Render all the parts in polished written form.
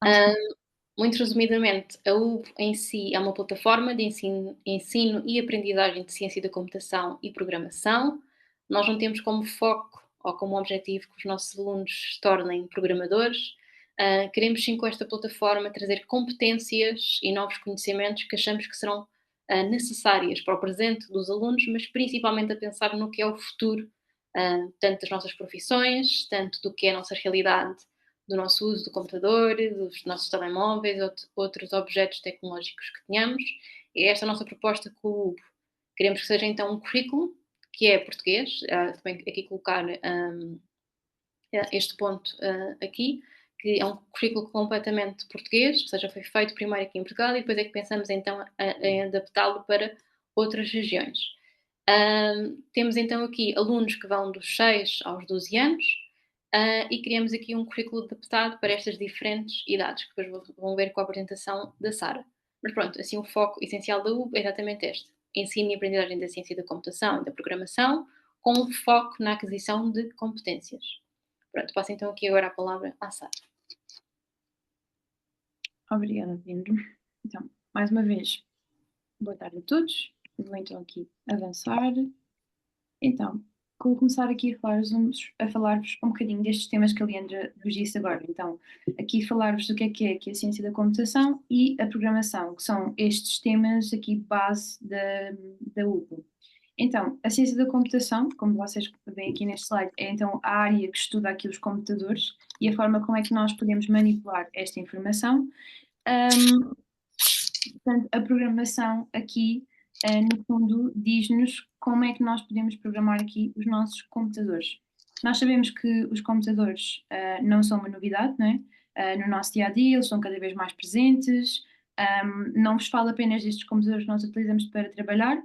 Acho que Muito resumidamente, a UB em si é uma plataforma de ensino e aprendizagem de ciência da computação e programação. Nós não temos como foco ou como objetivo que os nossos alunos se tornem programadores. Queremos sim com esta plataforma trazer competências e novos conhecimentos que achamos que serão necessárias para o presente dos alunos, mas principalmente a pensar no que é o futuro, tanto das nossas profissões, tanto do que é a nossa realidade do nosso uso do computador, dos nossos telemóveis, outros objetos tecnológicos que tenhamos. É esta a nossa proposta com o UB. Queremos que seja então um currículo que é português, também aqui colocar este ponto aqui, que é um currículo completamente português, ou seja, foi feito primeiro aqui em Portugal e depois é que pensamos então em adaptá-lo para outras regiões. Temos então aqui alunos que vão dos 6 aos 12 anos, e criamos aqui um currículo adaptado para estas diferentes idades, que depois vão ver com a apresentação da Sara. Mas pronto, assim o foco essencial da UB é exatamente este: ensino e aprendizagem da ciência da computação e da programação, com um foco na aquisição de competências. Pronto, passo então aqui agora a palavra à Sara. Obrigada, Pedro. Então, mais uma vez, boa tarde a todos. Eu vou então aqui avançar. Então, vou começar aqui a falar-vos um bocadinho destes temas que a Leandra vos disse agora. Então, aqui falar-vos do que é aqui a ciência da computação e a programação, que são estes temas aqui base da UPO. Então, a ciência da computação, como vocês veem aqui neste slide, é então a área que estuda aqui os computadores e a forma como é que nós podemos manipular esta informação. Portanto, a programação aqui, no fundo, diz-nos como é que nós podemos programar aqui os nossos computadores. Nós sabemos que os computadores não são uma novidade, não é? No nosso dia a dia, eles estão cada vez mais presentes. Não vos falo apenas destes computadores que nós utilizamos para trabalhar,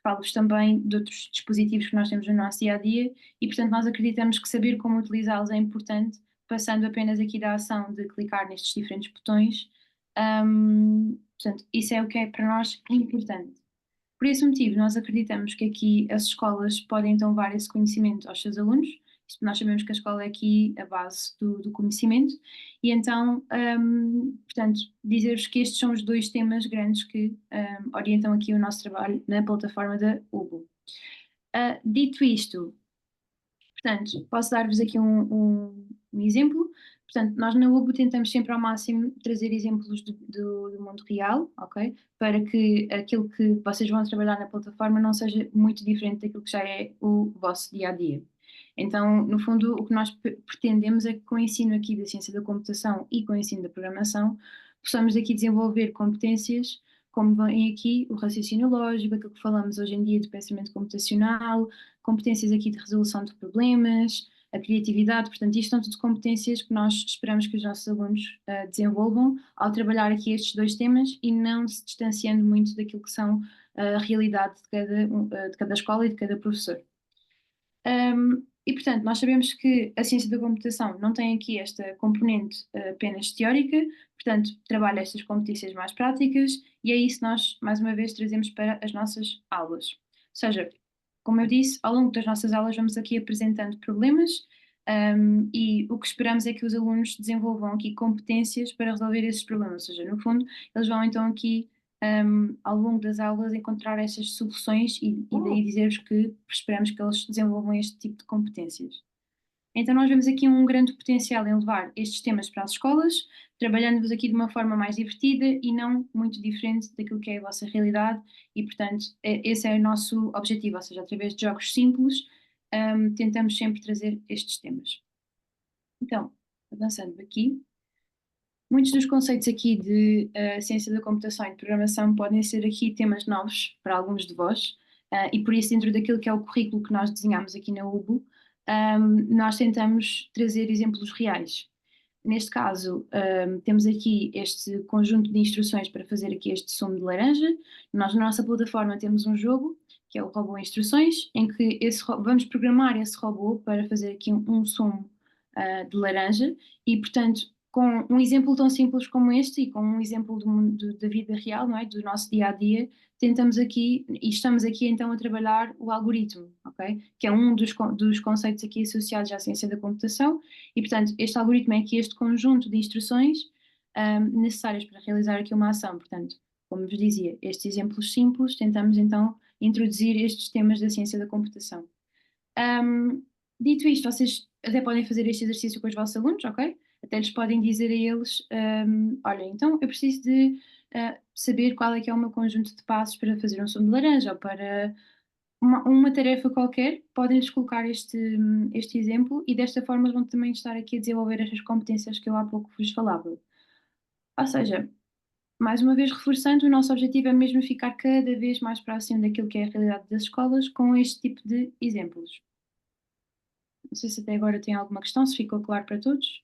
falo-vos também de outros dispositivos que nós temos no nosso dia a dia e, portanto, nós acreditamos que saber como utilizá-los é importante, passando apenas aqui da ação de clicar nestes diferentes botões. Portanto, isso é o que é para nós importante. Por esse motivo, nós acreditamos que aqui as escolas podem então levar esse conhecimento aos seus alunos. Nós sabemos que a escola é aqui a base do conhecimento, e então, portanto, dizer-vos que estes são os dois temas grandes que orientam aqui o nosso trabalho na plataforma da UBO. Dito isto, portanto, posso dar-vos aqui um exemplo. Portanto, nós na UBO tentamos sempre ao máximo trazer exemplos do mundo real, ok? Para que aquilo que vocês vão trabalhar na plataforma não seja muito diferente daquilo que já é o vosso dia a dia. Então, no fundo, o que nós pretendemos é que com o ensino aqui da ciência da computação e com o ensino da programação, possamos aqui desenvolver competências como vem aqui o raciocínio lógico, aquilo que falamos hoje em dia de pensamento computacional, competências aqui de resolução de problemas, a criatividade. Portanto, isto são tudo competências que nós esperamos que os nossos alunos desenvolvam ao trabalhar aqui estes dois temas e não se distanciando muito daquilo que são a realidade de cada escola e de cada professor. E, portanto, nós sabemos que a ciência da computação não tem aqui esta componente apenas teórica, portanto, trabalha estas competências mais práticas e é isso que nós, mais uma vez, trazemos para as nossas aulas. Ou seja, como eu disse, ao longo das nossas aulas vamos aqui apresentando problemas, e o que esperamos é que os alunos desenvolvam aqui competências para resolver esses problemas. Ou seja, no fundo, eles vão então aqui ao longo das aulas encontrar estas soluções e daí dizer-vos que esperamos que eles desenvolvam este tipo de competências. Então nós vemos aqui um grande potencial em levar estes temas para as escolas, trabalhando-vos aqui de uma forma mais divertida e não muito diferente daquilo que é a vossa realidade e, portanto, esse é o nosso objetivo, ou seja, através de jogos simples, tentamos sempre trazer estes temas. Então, avançando aqui. Muitos dos conceitos aqui de ciência da computação e de programação podem ser aqui temas novos para alguns de vós, e por isso, dentro daquilo que é o currículo que nós desenhamos aqui na UBO, nós tentamos trazer exemplos reais. Neste caso, temos aqui este conjunto de instruções para fazer aqui este sumo de laranja. Nós, na nossa plataforma, temos um jogo, que é o robô instruções, em que vamos programar esse robô para fazer aqui um sumo de laranja e, portanto, com um exemplo tão simples como este e com um exemplo da vida real, não é? Do nosso dia a dia, tentamos aqui e estamos aqui então a trabalhar o algoritmo, ok? Que é um dos conceitos aqui associados à ciência da computação e, portanto, este algoritmo é aqui este conjunto de instruções necessárias para realizar aqui uma ação. Portanto, como vos dizia, estes exemplos simples, tentamos então introduzir estes temas da ciência da computação. Dito isto, vocês até podem fazer este exercício com os vossos alunos, ok? Até lhes podem dizer a eles, olha, então eu preciso de saber qual é que é o meu conjunto de passos para fazer um sumo de laranja ou para uma tarefa qualquer, podem-lhes colocar este exemplo e desta forma eles vão também estar aqui a desenvolver estas competências que eu há pouco vos falava. Ou seja, mais uma vez reforçando, o nosso objetivo é mesmo ficar cada vez mais próximo daquilo que é a realidade das escolas com este tipo de exemplos. Não sei se até agora tem alguma questão, se ficou claro para todos.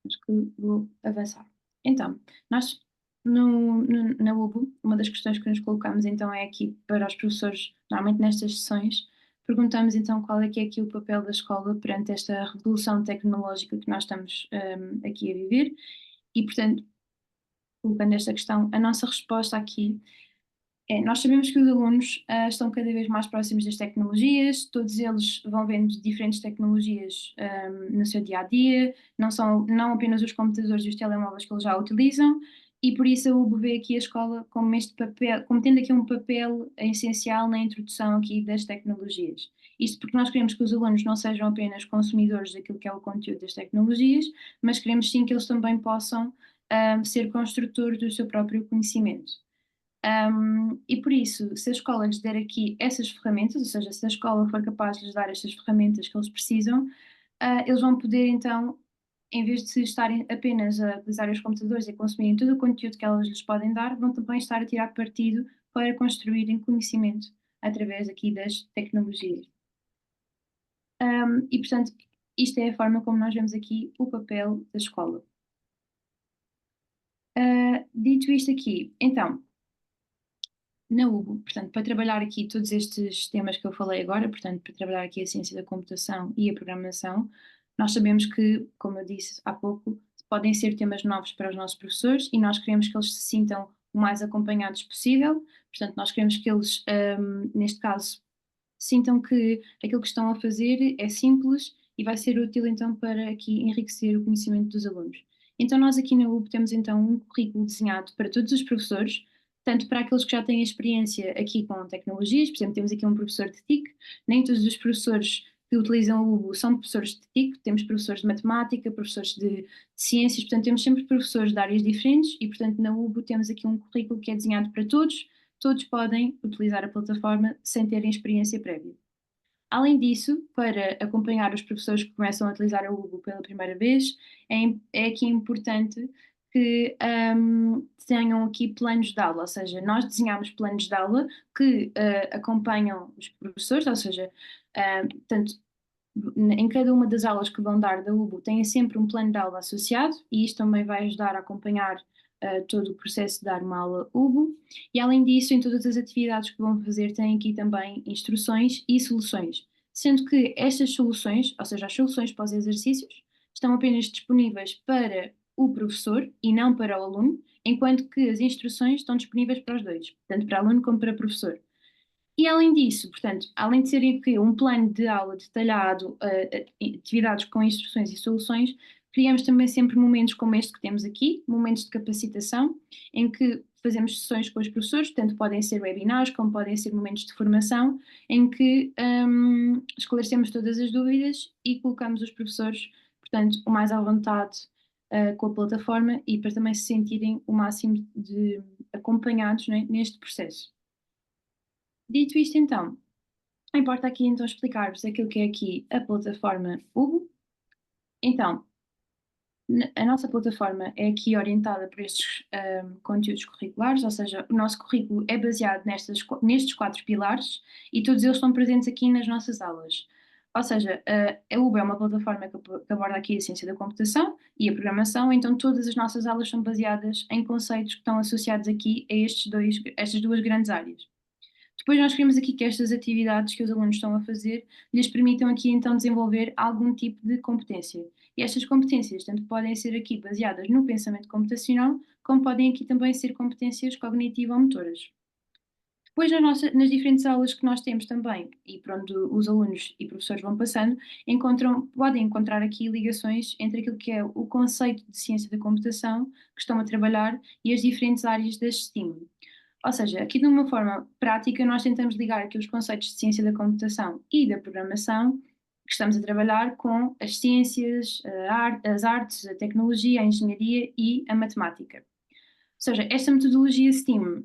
Acho que vou avançar. Então, nós na UBU, uma das questões que nos colocamos então é aqui para os professores, normalmente nestas sessões, perguntamos então qual é que é aqui o papel da escola perante esta revolução tecnológica que nós estamos aqui a viver e, portanto, colocando esta questão, a nossa resposta aqui nós sabemos que os alunos estão cada vez mais próximos das tecnologias, todos eles vão vendo diferentes tecnologias no seu dia a dia, não apenas os computadores e os telemóveis que eles já utilizam, e por isso a UB vê aqui a escola como este papel, como tendo aqui um papel essencial na introdução aqui das tecnologias. Isto porque nós queremos que os alunos não sejam apenas consumidores daquilo que é o conteúdo das tecnologias, mas queremos sim que eles também possam ser construtores do seu próprio conhecimento. E por isso, se a escola lhes der aqui essas ferramentas, ou seja, se a escola for capaz de lhes dar estas ferramentas que eles precisam, eles vão poder então, em vez de estarem apenas a utilizar os computadores e a consumirem todo o conteúdo que elas lhes podem dar, vão também estar a tirar partido para construírem conhecimento através aqui das tecnologias. E portanto, isto é a forma como nós vemos aqui o papel da escola. Dito isto aqui, então, na UBO, portanto, para trabalhar aqui todos estes temas que eu falei agora, portanto, para trabalhar aqui a ciência da computação e a programação, nós sabemos que, como eu disse há pouco, podem ser temas novos para os nossos professores e nós queremos que eles se sintam o mais acompanhados possível, portanto, nós queremos que eles, neste caso, sintam que aquilo que estão a fazer é simples e vai ser útil então para aqui enriquecer o conhecimento dos alunos. Então, nós aqui na UB temos então um currículo desenhado para todos os professores, tanto para aqueles que já têm experiência aqui com tecnologias, por exemplo, temos aqui um professor de TIC, nem todos os professores que utilizam o UBO são professores de TIC, temos professores de matemática, professores de ciências, portanto temos sempre professores de áreas diferentes e, portanto, na UBO temos aqui um currículo que é desenhado para todos, todos podem utilizar a plataforma sem terem experiência prévia. Além disso, para acompanhar os professores que começam a utilizar a UBO pela primeira vez, é aqui importante que tenham aqui planos de aula, ou seja, nós desenhamos planos de aula que acompanham os professores, ou seja, tanto em cada uma das aulas que vão dar da UBO tem sempre um plano de aula associado e isto também vai ajudar a acompanhar todo o processo de dar uma aula UBO e além disso em todas as atividades que vão fazer tem aqui também instruções e soluções, sendo que estas soluções, ou seja, as soluções para os exercícios, estão apenas disponíveis para o professor e não para o aluno, enquanto que as instruções estão disponíveis para os dois, tanto para aluno como para professor. E além disso, portanto, além de ser aqui um plano de aula detalhado, atividades com instruções e soluções, criamos também sempre momentos como este que temos aqui, momentos de capacitação, em que fazemos sessões com os professores, tanto podem ser webinars, como podem ser momentos de formação, em que esclarecemos todas as dúvidas e colocamos os professores, portanto, o mais à vontade com a plataforma e para também se sentirem o máximo de acompanhados, né, neste processo. Dito isto, então, importa aqui então explicar-vos aquilo que é aqui a plataforma UBO. Então, a nossa plataforma é aqui orientada por estes conteúdos curriculares, ou seja, o nosso currículo é baseado nestes 4 pilares e todos eles estão presentes aqui nas nossas aulas. Ou seja, a UBO é uma plataforma que aborda aqui a ciência da computação e a programação, então todas as nossas aulas são baseadas em conceitos que estão associados aqui a estas duas grandes áreas. Depois nós queremos aqui que estas atividades que os alunos estão a fazer lhes permitam aqui então desenvolver algum tipo de competência. E estas competências tanto podem ser aqui baseadas no pensamento computacional, como podem aqui também ser competências cognitivo-motoras. Depois nas diferentes aulas que nós temos também, e por onde os alunos e professores vão passando, podem encontrar aqui ligações entre aquilo que é o conceito de ciência da computação que estão a trabalhar e as diferentes áreas deste estímulo. Ou seja, aqui de uma forma prática, nós tentamos ligar aqui os conceitos de ciência da computação e da programação que estamos a trabalhar com as ciências, as artes, a tecnologia, a engenharia e a matemática. Ou seja, esta metodologia STEAM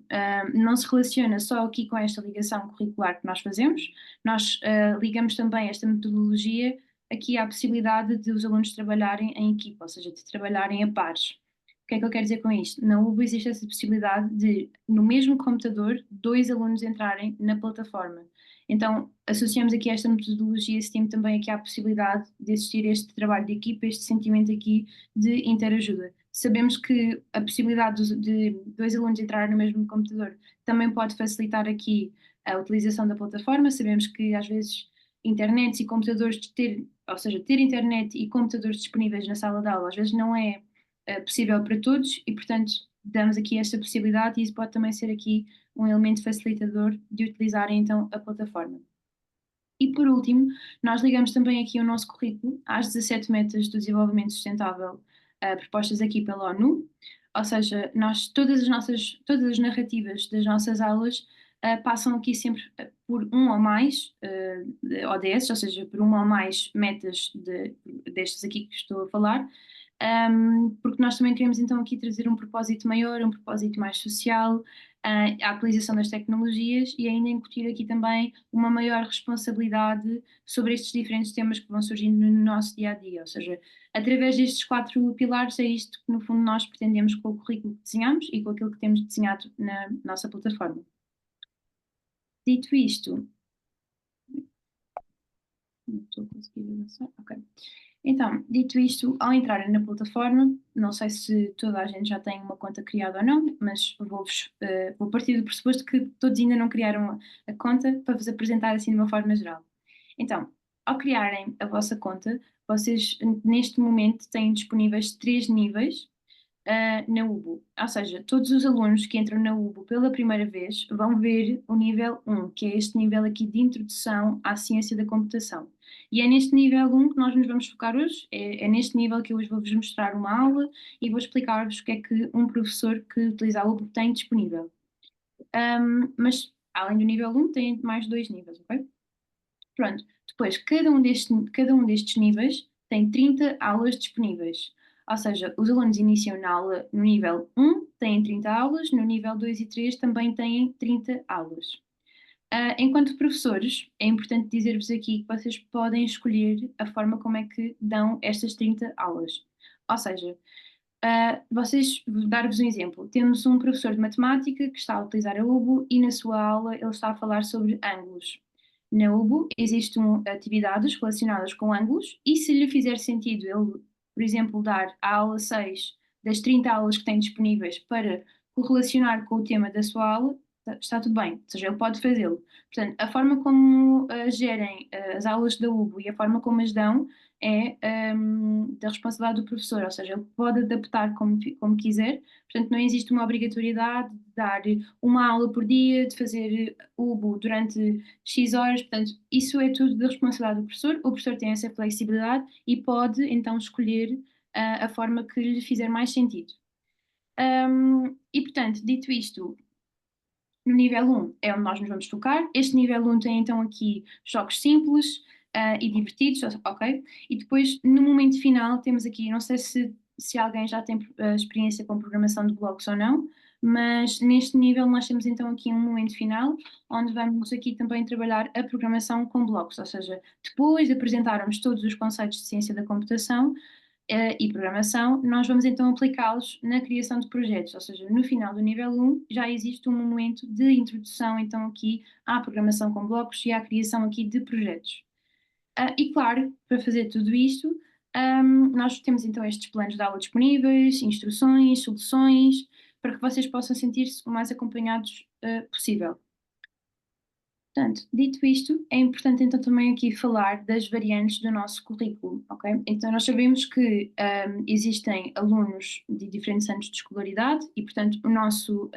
não se relaciona só aqui com esta ligação curricular que nós fazemos, nós ligamos também esta metodologia aqui à possibilidade de os alunos trabalharem em equipa, ou seja, de trabalharem a pares. O que é que eu quero dizer com isto? Na UBO existe essa possibilidade de, no mesmo computador, 2 alunos entrarem na plataforma. Então, associamos aqui esta metodologia STEAM também aqui à possibilidade de existir este trabalho de equipa, este sentimento aqui de interajuda. Sabemos que a possibilidade de 2 alunos entrarem no mesmo computador também pode facilitar aqui a utilização da plataforma. Sabemos que às vezes internets e computadores ou seja, ter internet e computadores disponíveis na sala de aula às vezes não é possível para todos e, portanto, damos aqui esta possibilidade e isso pode também ser aqui um elemento facilitador de utilizarem então a plataforma. E por último, nós ligamos também aqui o nosso currículo às 17 metas do desenvolvimento sustentável propostas aqui pela ONU, ou seja, todas as narrativas das nossas aulas passam aqui sempre por um ou mais ODS, ou seja, por uma ou mais metas destas aqui que estou a falar, porque nós também queremos então aqui trazer um propósito maior, um propósito mais social, a utilização das tecnologias e ainda incutir aqui também uma maior responsabilidade sobre estes diferentes temas que vão surgindo no nosso dia a dia. Ou seja, através destes 4 pilares, é isto que no fundo nós pretendemos com o currículo que desenhamos e com aquilo que temos desenhado na nossa plataforma. Dito isto, não estou a conseguir avançar. Ok. Então, dito isto, ao entrarem na plataforma, não sei se toda a gente já tem uma conta criada ou não, mas vou partir do pressuposto que todos ainda não criaram a conta para vos apresentar assim de uma forma geral. Então, ao criarem a vossa conta, vocês neste momento têm disponíveis 3 níveis na UBO. Ou seja, todos os alunos que entram na UBO pela primeira vez vão ver o nível 1, que é este nível aqui de introdução à ciência da computação. E é neste nível 1 que nós nos vamos focar hoje, é neste nível que eu hoje vou-vos mostrar uma aula e vou explicar-vos o que é que um professor que utiliza a UBO tem disponível. Mas, além do nível 1, tem mais 2 níveis, ok? Pronto, depois, cada um destes níveis tem 30 aulas disponíveis. Ou seja, os alunos iniciam na aula no nível 1, têm 30 aulas, no nível 2 e 3 também têm 30 aulas. Enquanto professores, é importante dizer-vos aqui que vocês podem escolher a forma como é que dão estas 30 aulas. Ou seja, dar-vos um exemplo. Temos um professor de matemática que está a utilizar a UBO e na sua aula ele está a falar sobre ângulos. Na UBO existem atividades relacionadas com ângulos e se lhe fizer sentido ele, por exemplo, dar a aula 6 das 30 aulas que tem disponíveis para correlacionar com o tema da sua aula, está tudo bem, ou seja, ele pode fazê-lo. Portanto, a forma como gerem as aulas da UBO e a forma como as dão é da responsabilidade do professor, ou seja, ele pode adaptar como quiser, portanto não existe uma obrigatoriedade de dar uma aula por dia, de fazer UBO durante X horas, portanto isso é tudo da responsabilidade do professor, o professor tem essa flexibilidade e pode então escolher a forma que lhe fizer mais sentido. E portanto, dito isto, no nível 1 é onde nós nos vamos focar. Este nível 1 tem então aqui jogos simples e divertidos, ok? E depois, no momento final, temos aqui, não sei se alguém já tem experiência com programação de blocos ou não, mas neste nível nós temos então aqui um momento final, onde vamos aqui também trabalhar a programação com blocos, ou seja, depois de apresentarmos todos os conceitos de ciência da computação, e programação, nós vamos então aplicá-los na criação de projetos, ou seja, no final do nível 1 já existe um momento de introdução então aqui à programação com blocos e à criação aqui de projetos. E claro, para fazer tudo isto, nós temos então estes planos de aula disponíveis, instruções, soluções, para que vocês possam sentir-se o mais acompanhados possível. Portanto, dito isto, é importante então também aqui falar das variantes do nosso currículo, ok? Então nós sabemos que existem alunos de diferentes anos de escolaridade e, portanto, o nosso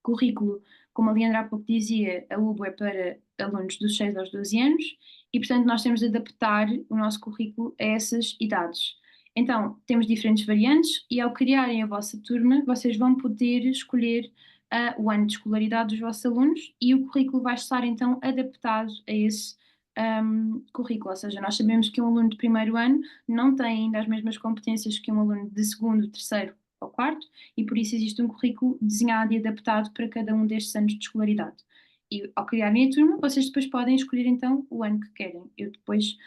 currículo, como a Leandra há pouco dizia, a UBO é para alunos dos 6 aos 12 anos e, portanto, nós temos de adaptar o nosso currículo a essas idades. Então, temos diferentes variantes e ao criarem a vossa turma, vocês vão poder escolher o ano de escolaridade dos vossos alunos e o currículo vai estar então adaptado a esse currículo. Ou seja, nós sabemos que um aluno de primeiro ano não tem ainda as mesmas competências que um aluno de segundo, terceiro ou quarto, e por isso existe um currículo desenhado e adaptado para cada um destes anos de escolaridade. E ao criarem a turma, vocês depois podem escolher então o ano que querem. Eu depois,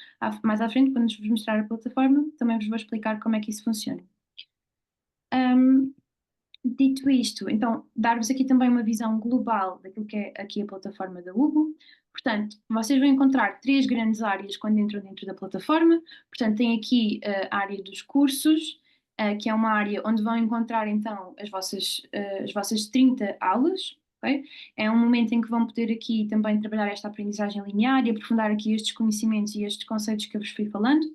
mais à frente, quando vos mostrar a plataforma, também vos vou explicar como é que isso funciona. Dito isto, então, dar-vos aqui também uma visão global daquilo que é aqui a plataforma da Hugo. Portanto, vocês vão encontrar três grandes áreas quando entram dentro da plataforma. Portanto, tem aqui a área dos cursos, que é uma área onde vão encontrar então as vossas 30 aulas. Okay? É um momento em que vão poder aqui também trabalhar esta aprendizagem linear e aprofundar aqui estes conhecimentos e estes conceitos que eu vos fui falando.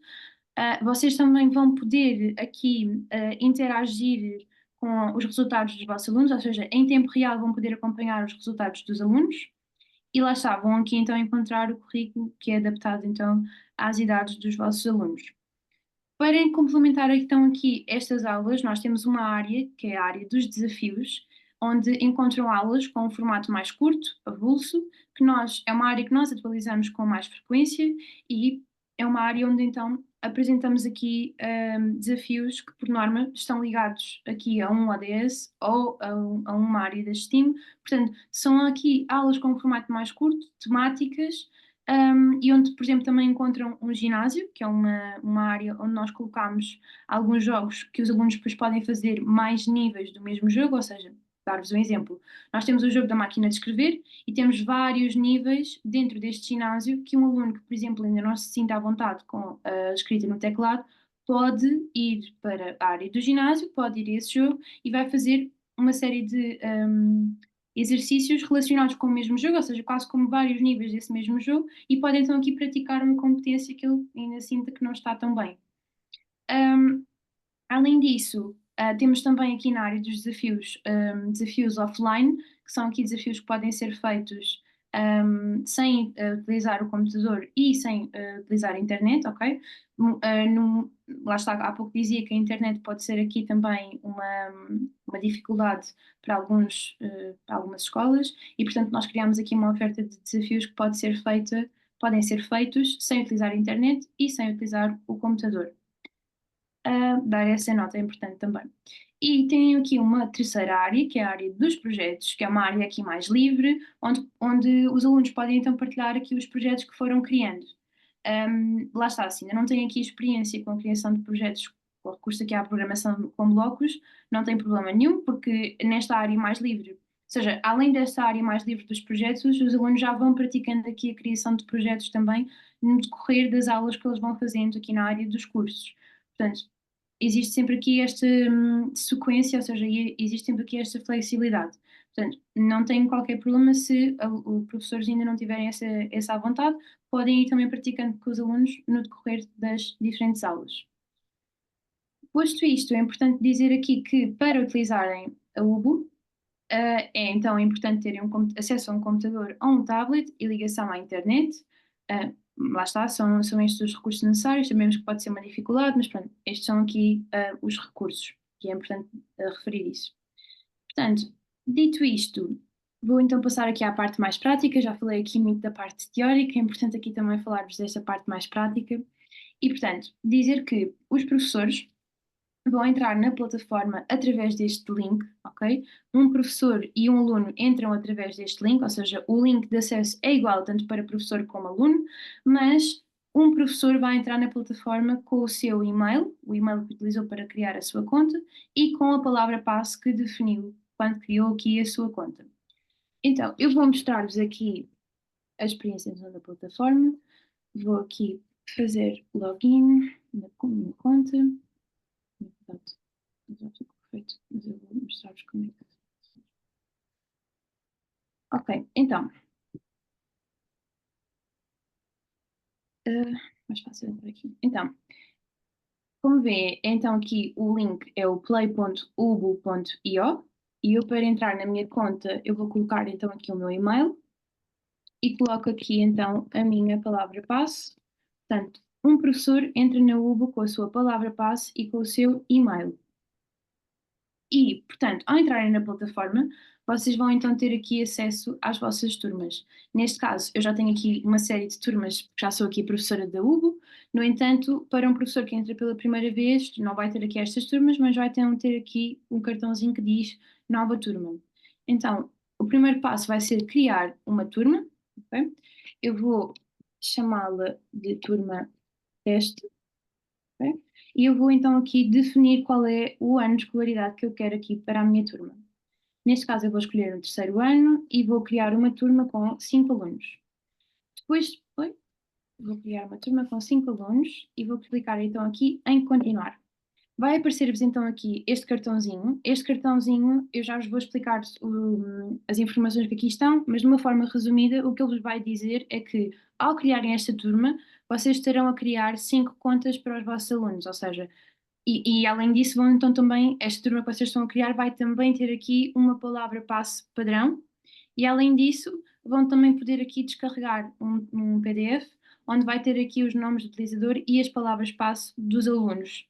Vocês também vão poder aqui interagir com os resultados dos vossos alunos, ou seja, em tempo real vão poder acompanhar os resultados dos alunos e lá está, vão aqui então encontrar o currículo que é adaptado então às idades dos vossos alunos. Para complementar então aqui estas aulas, nós temos uma área, que é a área dos desafios, onde encontram aulas com um formato mais curto, avulso, é uma área que nós atualizamos com mais frequência e é uma área onde então apresentamos aqui desafios que por norma estão ligados aqui a um ODS ou a uma área da STEAM. Portanto, são aqui aulas com um formato mais curto, temáticas, e onde, por exemplo, também encontram um ginásio, que é uma área onde nós colocamos alguns jogos que os alunos depois podem fazer mais níveis do mesmo jogo, ou seja, dar-vos um exemplo. Nós temos o jogo da máquina de escrever e temos vários níveis dentro deste ginásio que um aluno que, por exemplo, ainda não se sinta à vontade com a escrita no teclado, pode ir para a área do ginásio, pode ir a esse jogo e vai fazer uma série de exercícios relacionados com o mesmo jogo, ou seja, quase como vários níveis desse mesmo jogo, e pode então aqui praticar uma competência que ele ainda sinta que não está tão bem. Além disso, temos também aqui na área dos desafios, desafios offline, que são aqui desafios que podem ser feitos sem utilizar o computador e sem utilizar a internet, ok? Lá está, há pouco dizia que a internet pode ser aqui também uma dificuldade para para algumas escolas e, portanto, nós criamos aqui uma oferta de desafios que podem ser feitos sem utilizar a internet e sem utilizar o computador. Dar essa nota é importante também. E tenho aqui uma terceira área, que é a área dos projetos, que é uma área aqui mais livre, onde os alunos podem então partilhar aqui os projetos que foram criando. Lá está, assim, ainda não tenho aqui experiência com a criação de projetos com recurso aqui à programação com blocos, não tem problema nenhum, porque nesta área mais livre, ou seja, além desta área mais livre dos projetos, os alunos já vão praticando aqui a criação de projetos também no decorrer das aulas que eles vão fazendo aqui na área dos cursos. Portanto, existe sempre aqui esta sequência, ou seja, existe sempre aqui esta flexibilidade. Portanto, não tem qualquer problema se os professores ainda não tiverem essa à vontade, podem ir também praticando com os alunos no decorrer das diferentes aulas. Posto isto, é importante dizer aqui que para utilizarem a UBO, é então importante terem acesso a um computador ou um tablet e ligação à internet. Lá está, são estes os recursos necessários. Sabemos que pode ser uma dificuldade, mas pronto, estes são aqui os recursos, e é importante referir isso. Portanto, dito isto, vou então passar aqui à parte mais prática. Já falei aqui muito da parte teórica, é importante aqui também falar-vos desta parte mais prática. E, portanto, dizer que os professores vão entrar na plataforma através deste link, ok? Um professor e um aluno entram através deste link, ou seja, o link de acesso é igual tanto para professor como aluno, mas um professor vai entrar na plataforma com o seu e-mail, o e-mail que utilizou para criar a sua conta, e com a palavra passe que definiu quando criou aqui a sua conta. Então, eu vou mostrar-vos aqui a experiência da plataforma. Vou aqui fazer login na minha conta. Portanto, já ficou perfeito, mas eu vou mostrar-vos como é que. Ok, então, Mais fácil por aqui. Então, como vê, então aqui o link é o play.ubu.io e eu para entrar na minha conta eu vou colocar então aqui o meu e-mail e coloco aqui então a minha palavra-passe. Portanto, um professor entra na Ubu com a sua palavra-passe e com o seu e-mail. E, portanto, ao entrarem na plataforma, vocês vão então ter aqui acesso às vossas turmas. Neste caso, eu já tenho aqui uma série de turmas, porque já sou aqui professora da UBO. No entanto, para um professor que entra pela primeira vez, não vai ter aqui estas turmas, mas vai ter aqui um cartãozinho que diz nova turma. Então, o primeiro passo vai ser criar uma turma, ok? Eu vou chamá-la de turma teste, ok? E eu vou então aqui definir qual é o ano de escolaridade que eu quero aqui para a minha turma. Neste caso, eu vou escolher o terceiro ano e vou criar uma turma com 5 alunos. Depois, vou criar uma turma com 5 alunos e vou clicar então aqui em continuar. Vai aparecer-vos então aqui este cartãozinho. Este cartãozinho, eu já vos vou explicar as informações que aqui estão, mas de uma forma resumida, o que ele vos vai dizer é que ao criarem esta turma, vocês estarão a criar 5 contas para os vossos alunos, ou seja, e além disso, vão então também, esta turma que vocês estão a criar vai também ter aqui uma palavra-passe padrão, e além disso, vão também poder aqui descarregar um PDF, onde vai ter aqui os nomes do utilizador e as palavras-passe dos alunos,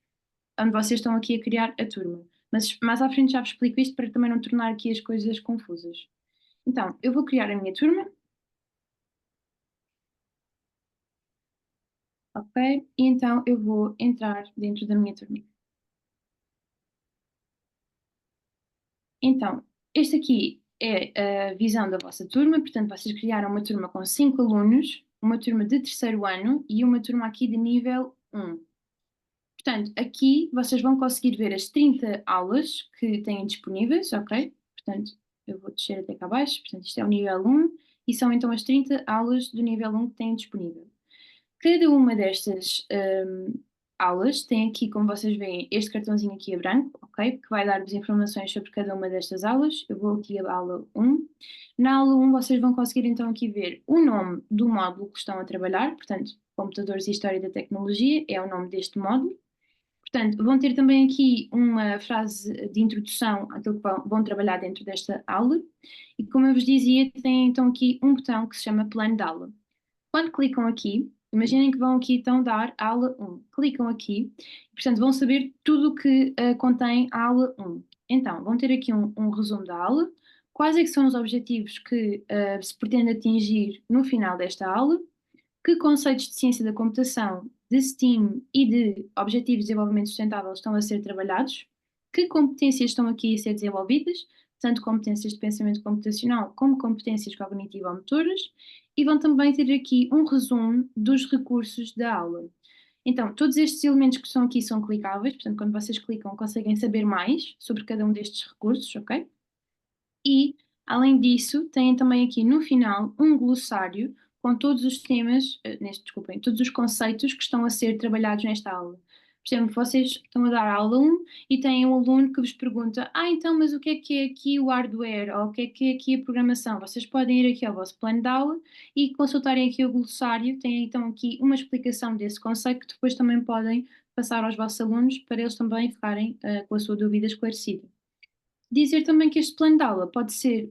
onde vocês estão aqui a criar a turma. Mas mais à frente já vos explico isto para também não tornar aqui as coisas confusas. Então, eu vou criar a minha turma, ok? E então eu vou entrar dentro da minha turma. Então, este aqui é a visão da vossa turma, portanto, vocês criaram uma turma com 5 alunos, uma turma de terceiro ano e uma turma aqui de nível 1. Portanto, aqui vocês vão conseguir ver as 30 aulas que têm disponíveis, ok? Portanto, eu vou descer até cá abaixo, portanto, isto é o nível 1 e são então as 30 aulas do nível 1 que têm disponível. Cada uma destas aulas tem aqui, como vocês veem, este cartãozinho aqui a branco, ok? Que vai dar-vos informações sobre cada uma destas aulas. Eu vou aqui à aula 1. Na aula 1 vocês vão conseguir então aqui ver o nome do módulo que estão a trabalhar, portanto, Computadores e História da Tecnologia é o nome deste módulo. Portanto, vão ter também aqui uma frase de introdução àquilo que vão trabalhar dentro desta aula. E como eu vos dizia, tem então aqui um botão que se chama Plano de Aula. Quando clicam aqui, imaginem que vão aqui então dar a aula 1. Clicam aqui, e, portanto vão saber tudo o que contém a aula 1. Então, vão ter aqui um resumo da aula, quais é que são os objetivos que se pretende atingir no final desta aula, que conceitos de ciência da computação, de STEAM e de Objetivos de Desenvolvimento Sustentável estão a ser trabalhados, que competências estão aqui a ser desenvolvidas, tanto competências de pensamento computacional como competências cognitivo-motoras, e vão também ter aqui um resumo dos recursos da aula. Então, todos estes elementos que estão aqui são clicáveis, portanto, quando vocês clicam, conseguem saber mais sobre cada um destes recursos, ok? E, além disso, têm também aqui no final um glossário com todos os temas, desculpem, todos os conceitos que estão a ser trabalhados nesta aula. Por exemplo, vocês estão a dar a aula 1 e têm um aluno que vos pergunta: então, mas o que é aqui o hardware? Ou o que é aqui a programação? Vocês podem ir aqui ao vosso plano de aula e consultarem aqui o glossário, têm então aqui uma explicação desse conceito que depois também podem passar aos vossos alunos para eles também ficarem com a sua dúvida esclarecida. Dizer também que este plano de aula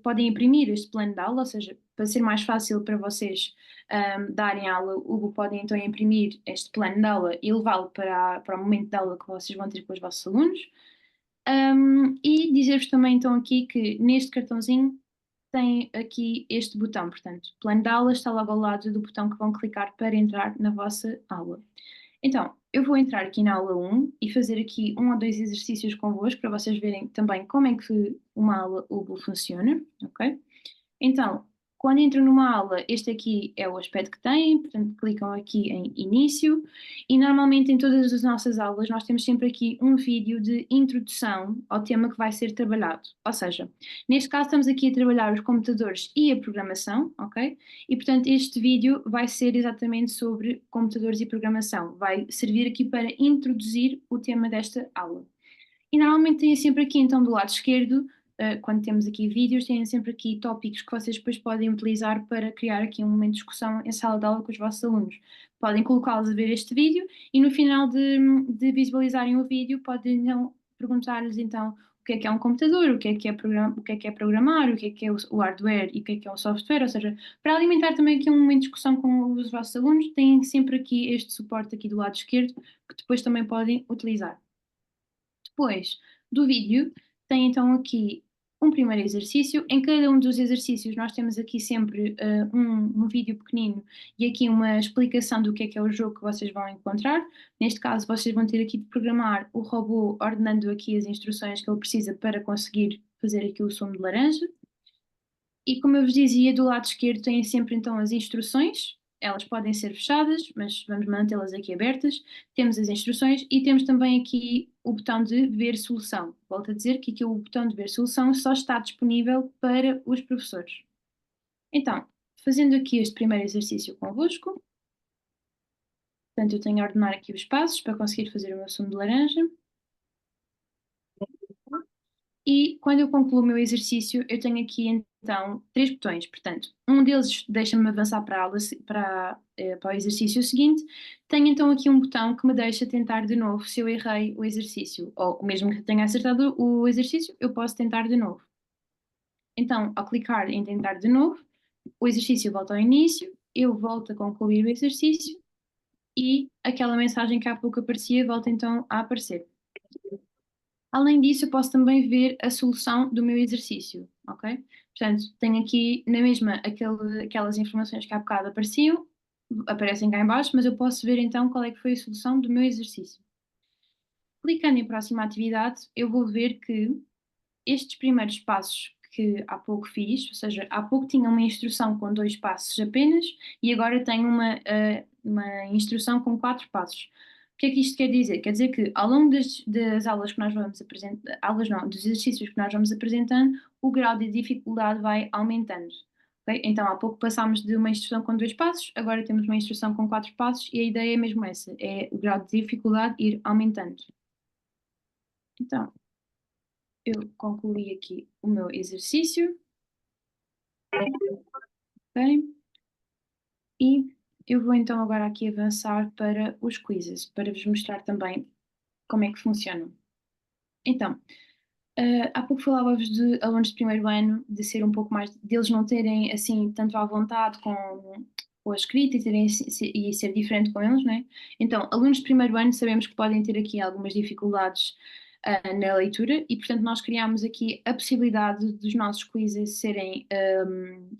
podem imprimir este plano de aula, ou seja, para ser mais fácil para vocês darem aula, podem então imprimir este plano de aula e levá-lo para o momento de aula que vocês vão ter com os vossos alunos. E dizer-vos também então aqui que neste cartãozinho tem aqui este botão, portanto, plano de aula está logo ao lado do botão que vão clicar para entrar na vossa aula. Então, eu vou entrar aqui na aula 1 e fazer aqui um ou dois exercícios convosco para vocês verem também como é que uma aula UBO funciona, ok? Então, quando entram numa aula, este aqui é o aspecto que tem, portanto, clicam aqui em início e normalmente em todas as nossas aulas nós temos sempre aqui um vídeo de introdução ao tema que vai ser trabalhado. Ou seja, neste caso estamos aqui a trabalhar os computadores e a programação, ok? E portanto este vídeo vai ser exatamente sobre computadores e programação. Vai servir aqui para introduzir o tema desta aula. E normalmente tem sempre aqui então do lado esquerdo quando temos aqui vídeos, têm sempre aqui tópicos que vocês depois podem utilizar para criar aqui um momento de discussão em sala de aula com os vossos alunos. Podem colocá-los a ver este vídeo e no final de visualizarem o vídeo podem então perguntar-lhes então o que é um computador, o que é programar, o que é o hardware e o que é o software, ou seja, para alimentar também aqui um momento de discussão com os vossos alunos, têm sempre aqui este suporte aqui do lado esquerdo que depois também podem utilizar. Depois do vídeo, tem então aqui um primeiro exercício. Em cada um dos exercícios nós temos aqui sempre um vídeo pequenino e aqui uma explicação do que é o jogo que vocês vão encontrar. Neste caso, vocês vão ter aqui de programar o robô ordenando aqui as instruções que ele precisa para conseguir fazer aqui o sumo de laranja. E como eu vos dizia, do lado esquerdo têm sempre então as instruções. Elas podem ser fechadas, mas vamos mantê-las aqui abertas. Temos as instruções e temos também aqui o botão de ver solução. Volto a dizer que aqui o botão de ver solução só está disponível para os professores. Então, fazendo aqui este primeiro exercício convosco, portanto eu tenho a ordenar aqui os passos para conseguir fazer o meu sumo de laranja. E quando eu concluo o meu exercício, eu tenho aqui então 3 botões. Portanto, um deles deixa-me avançar para a aula, para o exercício seguinte. Tenho então aqui um botão que me deixa tentar de novo se eu errei o exercício. Ou mesmo que tenha acertado o exercício, eu posso tentar de novo. Então, ao clicar em tentar de novo, o exercício volta ao início, eu volto a concluir o exercício e aquela mensagem que há pouco aparecia volta então a aparecer. Além disso, eu posso também ver a solução do meu exercício, ok? Portanto, tenho aqui na mesma aquelas informações que há bocado apareciam, aparecem cá em baixo, mas eu posso ver então qual é que foi a solução do meu exercício. Clicando em próxima atividade, eu vou ver que estes primeiros passos que há pouco fiz, ou seja, há pouco tinha uma instrução com 2 passos apenas e agora tenho uma instrução com 4 passos. O que é que isto quer dizer? Quer dizer que ao longo das aulas que nós vamos apresentar, aulas não, dos exercícios que nós vamos apresentando, o grau de dificuldade vai aumentando. Ok? Então, há pouco passámos de uma instrução com 2 passos, agora temos uma instrução com 4 passos e a ideia é mesmo essa, é o grau de dificuldade ir aumentando. Então, eu concluí aqui o meu exercício, ok? E eu vou então agora aqui avançar para os quizzes, para vos mostrar também como é que funcionam. Então, há pouco falava-vos de alunos de primeiro ano, de ser um pouco mais, deles não terem assim tanto à vontade com a escrita e ser diferente com eles, né? Então, alunos de primeiro ano sabemos que podem ter aqui algumas dificuldades na leitura e, portanto, nós criámos aqui a possibilidade dos nossos quizzes serem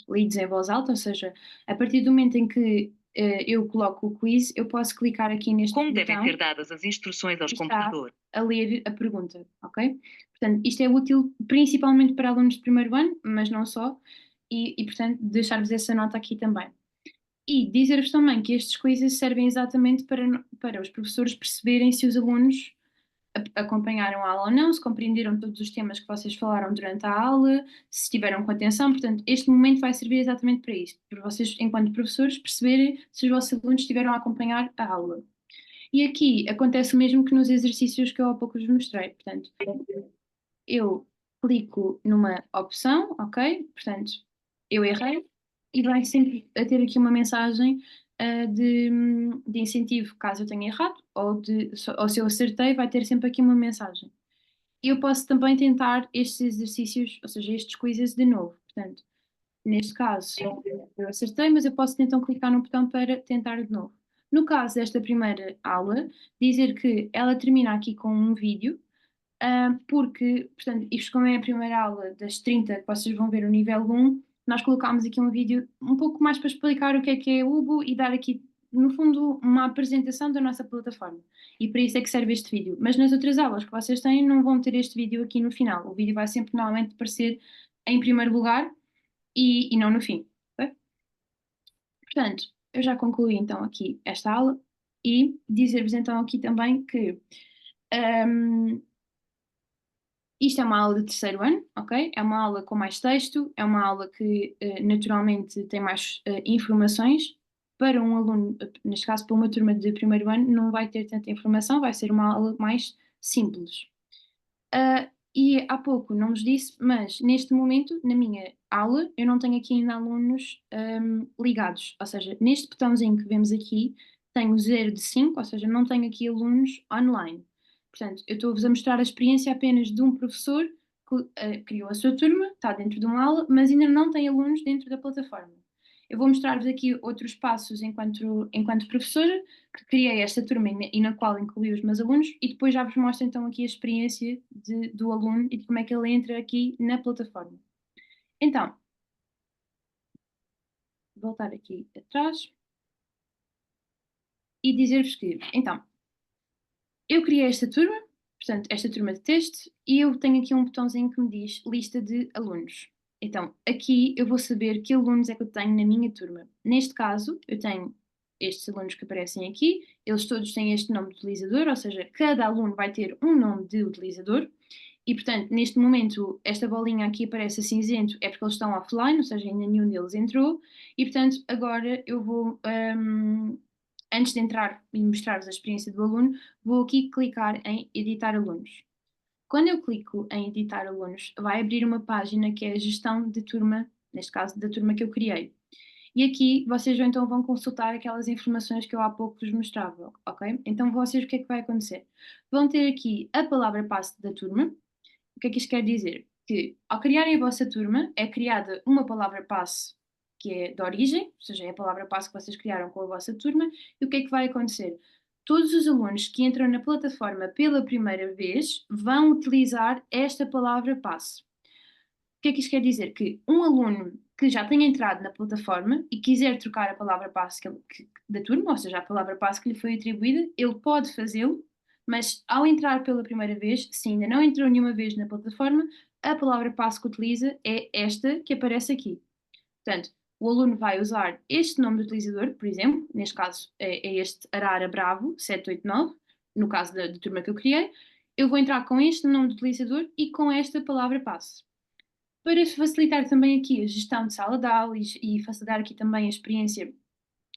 lidos em voz alta, ou seja, a partir do momento em que eu coloco o quiz, eu posso clicar aqui neste Como botão devem ser dadas as instruções aos e está computadores? a ler a pergunta, ok? Portanto, isto é útil principalmente para alunos de primeiro ano, mas não só, e portanto, deixar-vos essa nota aqui também. E dizer-vos também que estes quizzes servem exatamente para os professores perceberem se os alunos acompanharam a aula ou não, se compreenderam todos os temas que vocês falaram durante a aula, se estiveram com atenção. Portanto, este momento vai servir exatamente para isto, para vocês, enquanto professores, perceberem se os vossos alunos estiveram a acompanhar a aula. E aqui acontece o mesmo que nos exercícios que eu há pouco vos mostrei. Portanto, eu clico numa opção, ok? Portanto, eu errei e vai sempre a ter aqui uma mensagem de incentivo caso eu tenha errado, ou se eu acertei, vai ter sempre aqui uma mensagem. E eu posso também tentar estes exercícios, ou seja, estes quizzes de novo. Portanto, neste caso, eu acertei, mas eu posso então clicar no botão para tentar de novo. No caso desta primeira aula, dizer que ela termina aqui com um vídeo, porque, portanto, isto como é a primeira aula das 30 que vocês vão ver o nível 1, nós colocámos aqui um vídeo um pouco mais para explicar o que é Ubo e dar aqui, no fundo, uma apresentação da nossa plataforma. E para isso é que serve este vídeo. Mas nas outras aulas que vocês têm, não vão ter este vídeo aqui no final. O vídeo vai sempre normalmente aparecer em primeiro lugar e não no fim. Ok? Portanto, eu já concluí então aqui esta aula e dizer-vos então aqui também que isto é uma aula de terceiro ano, ok? É uma aula com mais texto, é uma aula que naturalmente tem mais informações. Para um aluno, neste caso para uma turma de primeiro ano, não vai ter tanta informação, vai ser uma aula mais simples. E há pouco não vos disse, mas neste momento, na minha aula, eu não tenho aqui ainda alunos ligados. Ou seja, neste botãozinho que vemos aqui, tenho 0 de 5, ou seja, não tenho aqui alunos online. Portanto, eu estou-vos a mostrar a experiência apenas de um professor que criou a sua turma, está dentro de uma aula, mas ainda não tem alunos dentro da plataforma. Eu vou mostrar-vos aqui outros passos enquanto professora, que criei esta turma e na qual incluí os meus alunos, e depois já vos mostro então aqui a experiência do aluno e de como é que ele entra aqui na plataforma. Então, voltar aqui atrás e dizer-vos que, então, eu criei esta turma, portanto, esta turma de teste, e eu tenho aqui um botãozinho que me diz lista de alunos. Então, aqui eu vou saber que alunos é que eu tenho na minha turma. Neste caso, eu tenho estes alunos que aparecem aqui, eles todos têm este nome de utilizador, ou seja, cada aluno vai ter um nome de utilizador, e portanto, neste momento, esta bolinha aqui aparece a cinzento, é porque eles estão offline, ou seja, ainda nenhum deles entrou, e portanto, agora eu vou, antes de entrar e mostrar-vos a experiência do aluno, vou aqui clicar em editar alunos. Quando eu clico em editar alunos, vai abrir uma página que é a gestão de turma, neste caso da turma que eu criei. E aqui vocês então vão consultar aquelas informações que eu há pouco vos mostrava, ok? Então vocês o que é que vai acontecer? Vão ter aqui a palavra passe da turma. O que é que isto quer dizer? Que ao criarem a vossa turma é criada uma palavra passe que é de origem, ou seja, é a palavra passe que vocês criaram com a vossa turma, e o que é que vai acontecer? Todos os alunos que entram na plataforma pela primeira vez vão utilizar esta palavra passe. O que é que isto quer dizer? Que um aluno que já tenha entrado na plataforma e quiser trocar a palavra passe da turma, ou seja, a palavra passe que lhe foi atribuída, ele pode fazê-lo, mas ao entrar pela primeira vez, se ainda não entrou nenhuma vez na plataforma, a palavra passe que utiliza é esta que aparece aqui. Portanto, o aluno vai usar este nome do utilizador, por exemplo, neste caso é este Arara Bravo 789, no caso da turma que eu criei, eu vou entrar com este nome do utilizador e com esta palavra passe. Para facilitar também aqui a gestão de sala de aula e facilitar aqui também a experiência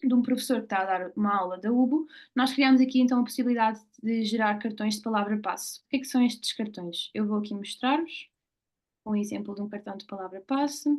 de um professor que está a dar uma aula da UBO, nós criamos aqui então a possibilidade de gerar cartões de palavra-passe. O que é que são estes cartões? Eu vou aqui mostrar-vos um exemplo de um cartão de palavra-passe.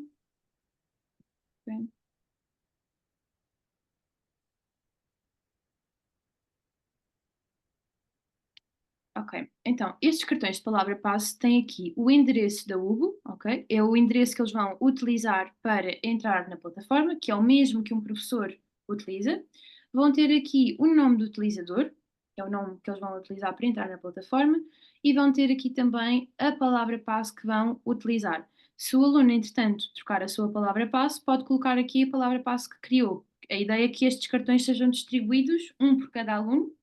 Ok, então estes cartões de palavra-passe têm aqui o endereço da UBO, ok? É o endereço que eles vão utilizar para entrar na plataforma, que é o mesmo que um professor utiliza. Vão ter aqui o nome do utilizador, que é o nome que eles vão utilizar para entrar na plataforma, e vão ter aqui também a palavra-passe que vão utilizar. Se o aluno, entretanto, trocar a sua palavra-passe, pode colocar aqui a palavra-passe que criou. A ideia é que estes cartões sejam distribuídos, um por cada aluno,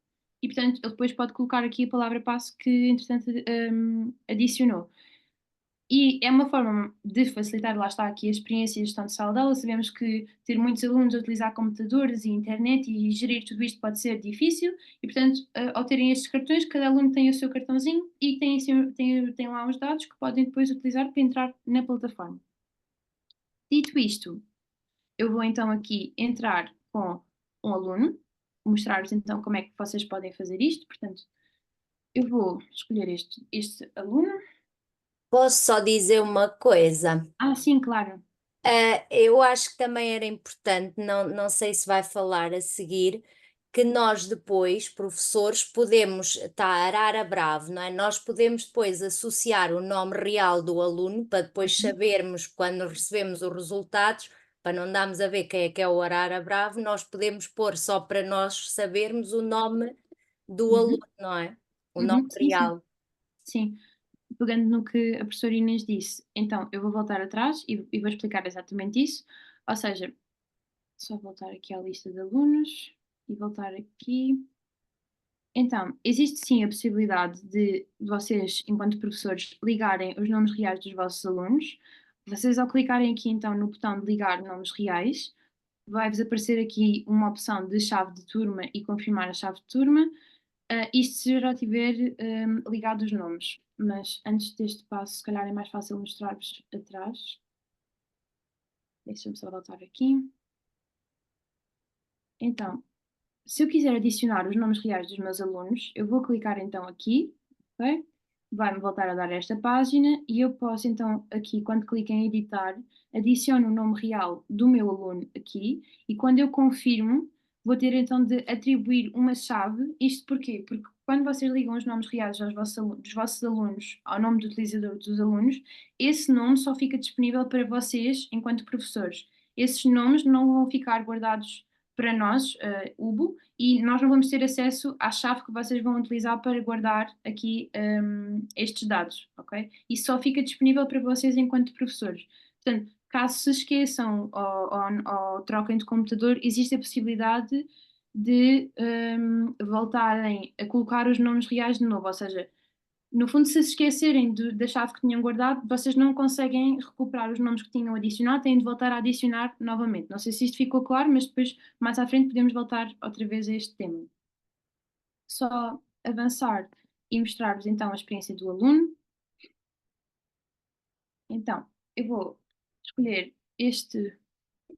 e portanto ele depois pode colocar aqui a palavra passe que entretanto adicionou. E é uma forma de facilitar, lá está aqui, a experiência e a gestão de sala de aula. Sabemos que ter muitos alunos a utilizar computadores e internet e gerir tudo isto pode ser difícil e, portanto, ao terem estes cartões, cada aluno tem o seu cartãozinho e tem lá os dados que podem depois utilizar para entrar na plataforma. Dito isto, eu vou então aqui entrar com um aluno, mostrar-vos então como é que vocês podem fazer isto. Portanto, eu vou escolher este aluno. Posso só dizer uma coisa? Ah, sim, claro. Eu acho que também era importante, não sei se vai falar a seguir, que nós depois, professores, podemos, tá, Arara Bravo, não é? Nós podemos depois associar o nome real do aluno para depois sabermos quando recebemos os resultados, para não darmos a ver quem é o Arara Bravo, nós podemos pôr só para nós sabermos o nome do aluno, não é? O nome Sim, sim. real. Sim, pegando no que a professora Inês disse, então eu vou voltar atrás e vou explicar exatamente isso. Ou seja, só voltar aqui à lista de alunos e voltar aqui. Então, existe sim a possibilidade de vocês, enquanto professores, ligarem os nomes reais dos vossos alunos. Vocês, ao clicarem aqui então no botão de ligar nomes reais, vai-vos aparecer aqui uma opção de chave de turma e confirmar a chave de turma. Isto se já tiver ligado os nomes, mas antes deste passo, se calhar é mais fácil mostrar-vos atrás. Deixa-me só voltar aqui. Então, se eu quiser adicionar os nomes reais dos meus alunos, eu vou clicar então aqui, ok? vai-me voltar a dar esta página e eu posso então aqui, quando clico em editar, adiciono o nome real do meu aluno aqui e quando eu confirmo, vou ter então de atribuir uma chave. Isto porquê? Porque quando vocês ligam os nomes reais dos vossos alunos ao nome do utilizador dos alunos, esse nome só fica disponível para vocês enquanto professores. Esses nomes não vão ficar guardados para nós, Ubo, e nós não vamos ter acesso à chave que vocês vão utilizar para guardar aqui estes dados, ok? Isso só fica disponível para vocês enquanto professores. Portanto, caso se esqueçam ou troquem de computador, existe a possibilidade de voltarem a colocar os nomes reais de novo, ou seja, no fundo, se esquecerem da chave que tinham guardado, vocês não conseguem recuperar os nomes que tinham adicionado, têm de voltar a adicionar novamente. Não sei se isto ficou claro, mas depois, mais à frente, podemos voltar outra vez a este tema. Só avançar e mostrar-vos então a experiência do aluno. Então, eu vou escolher este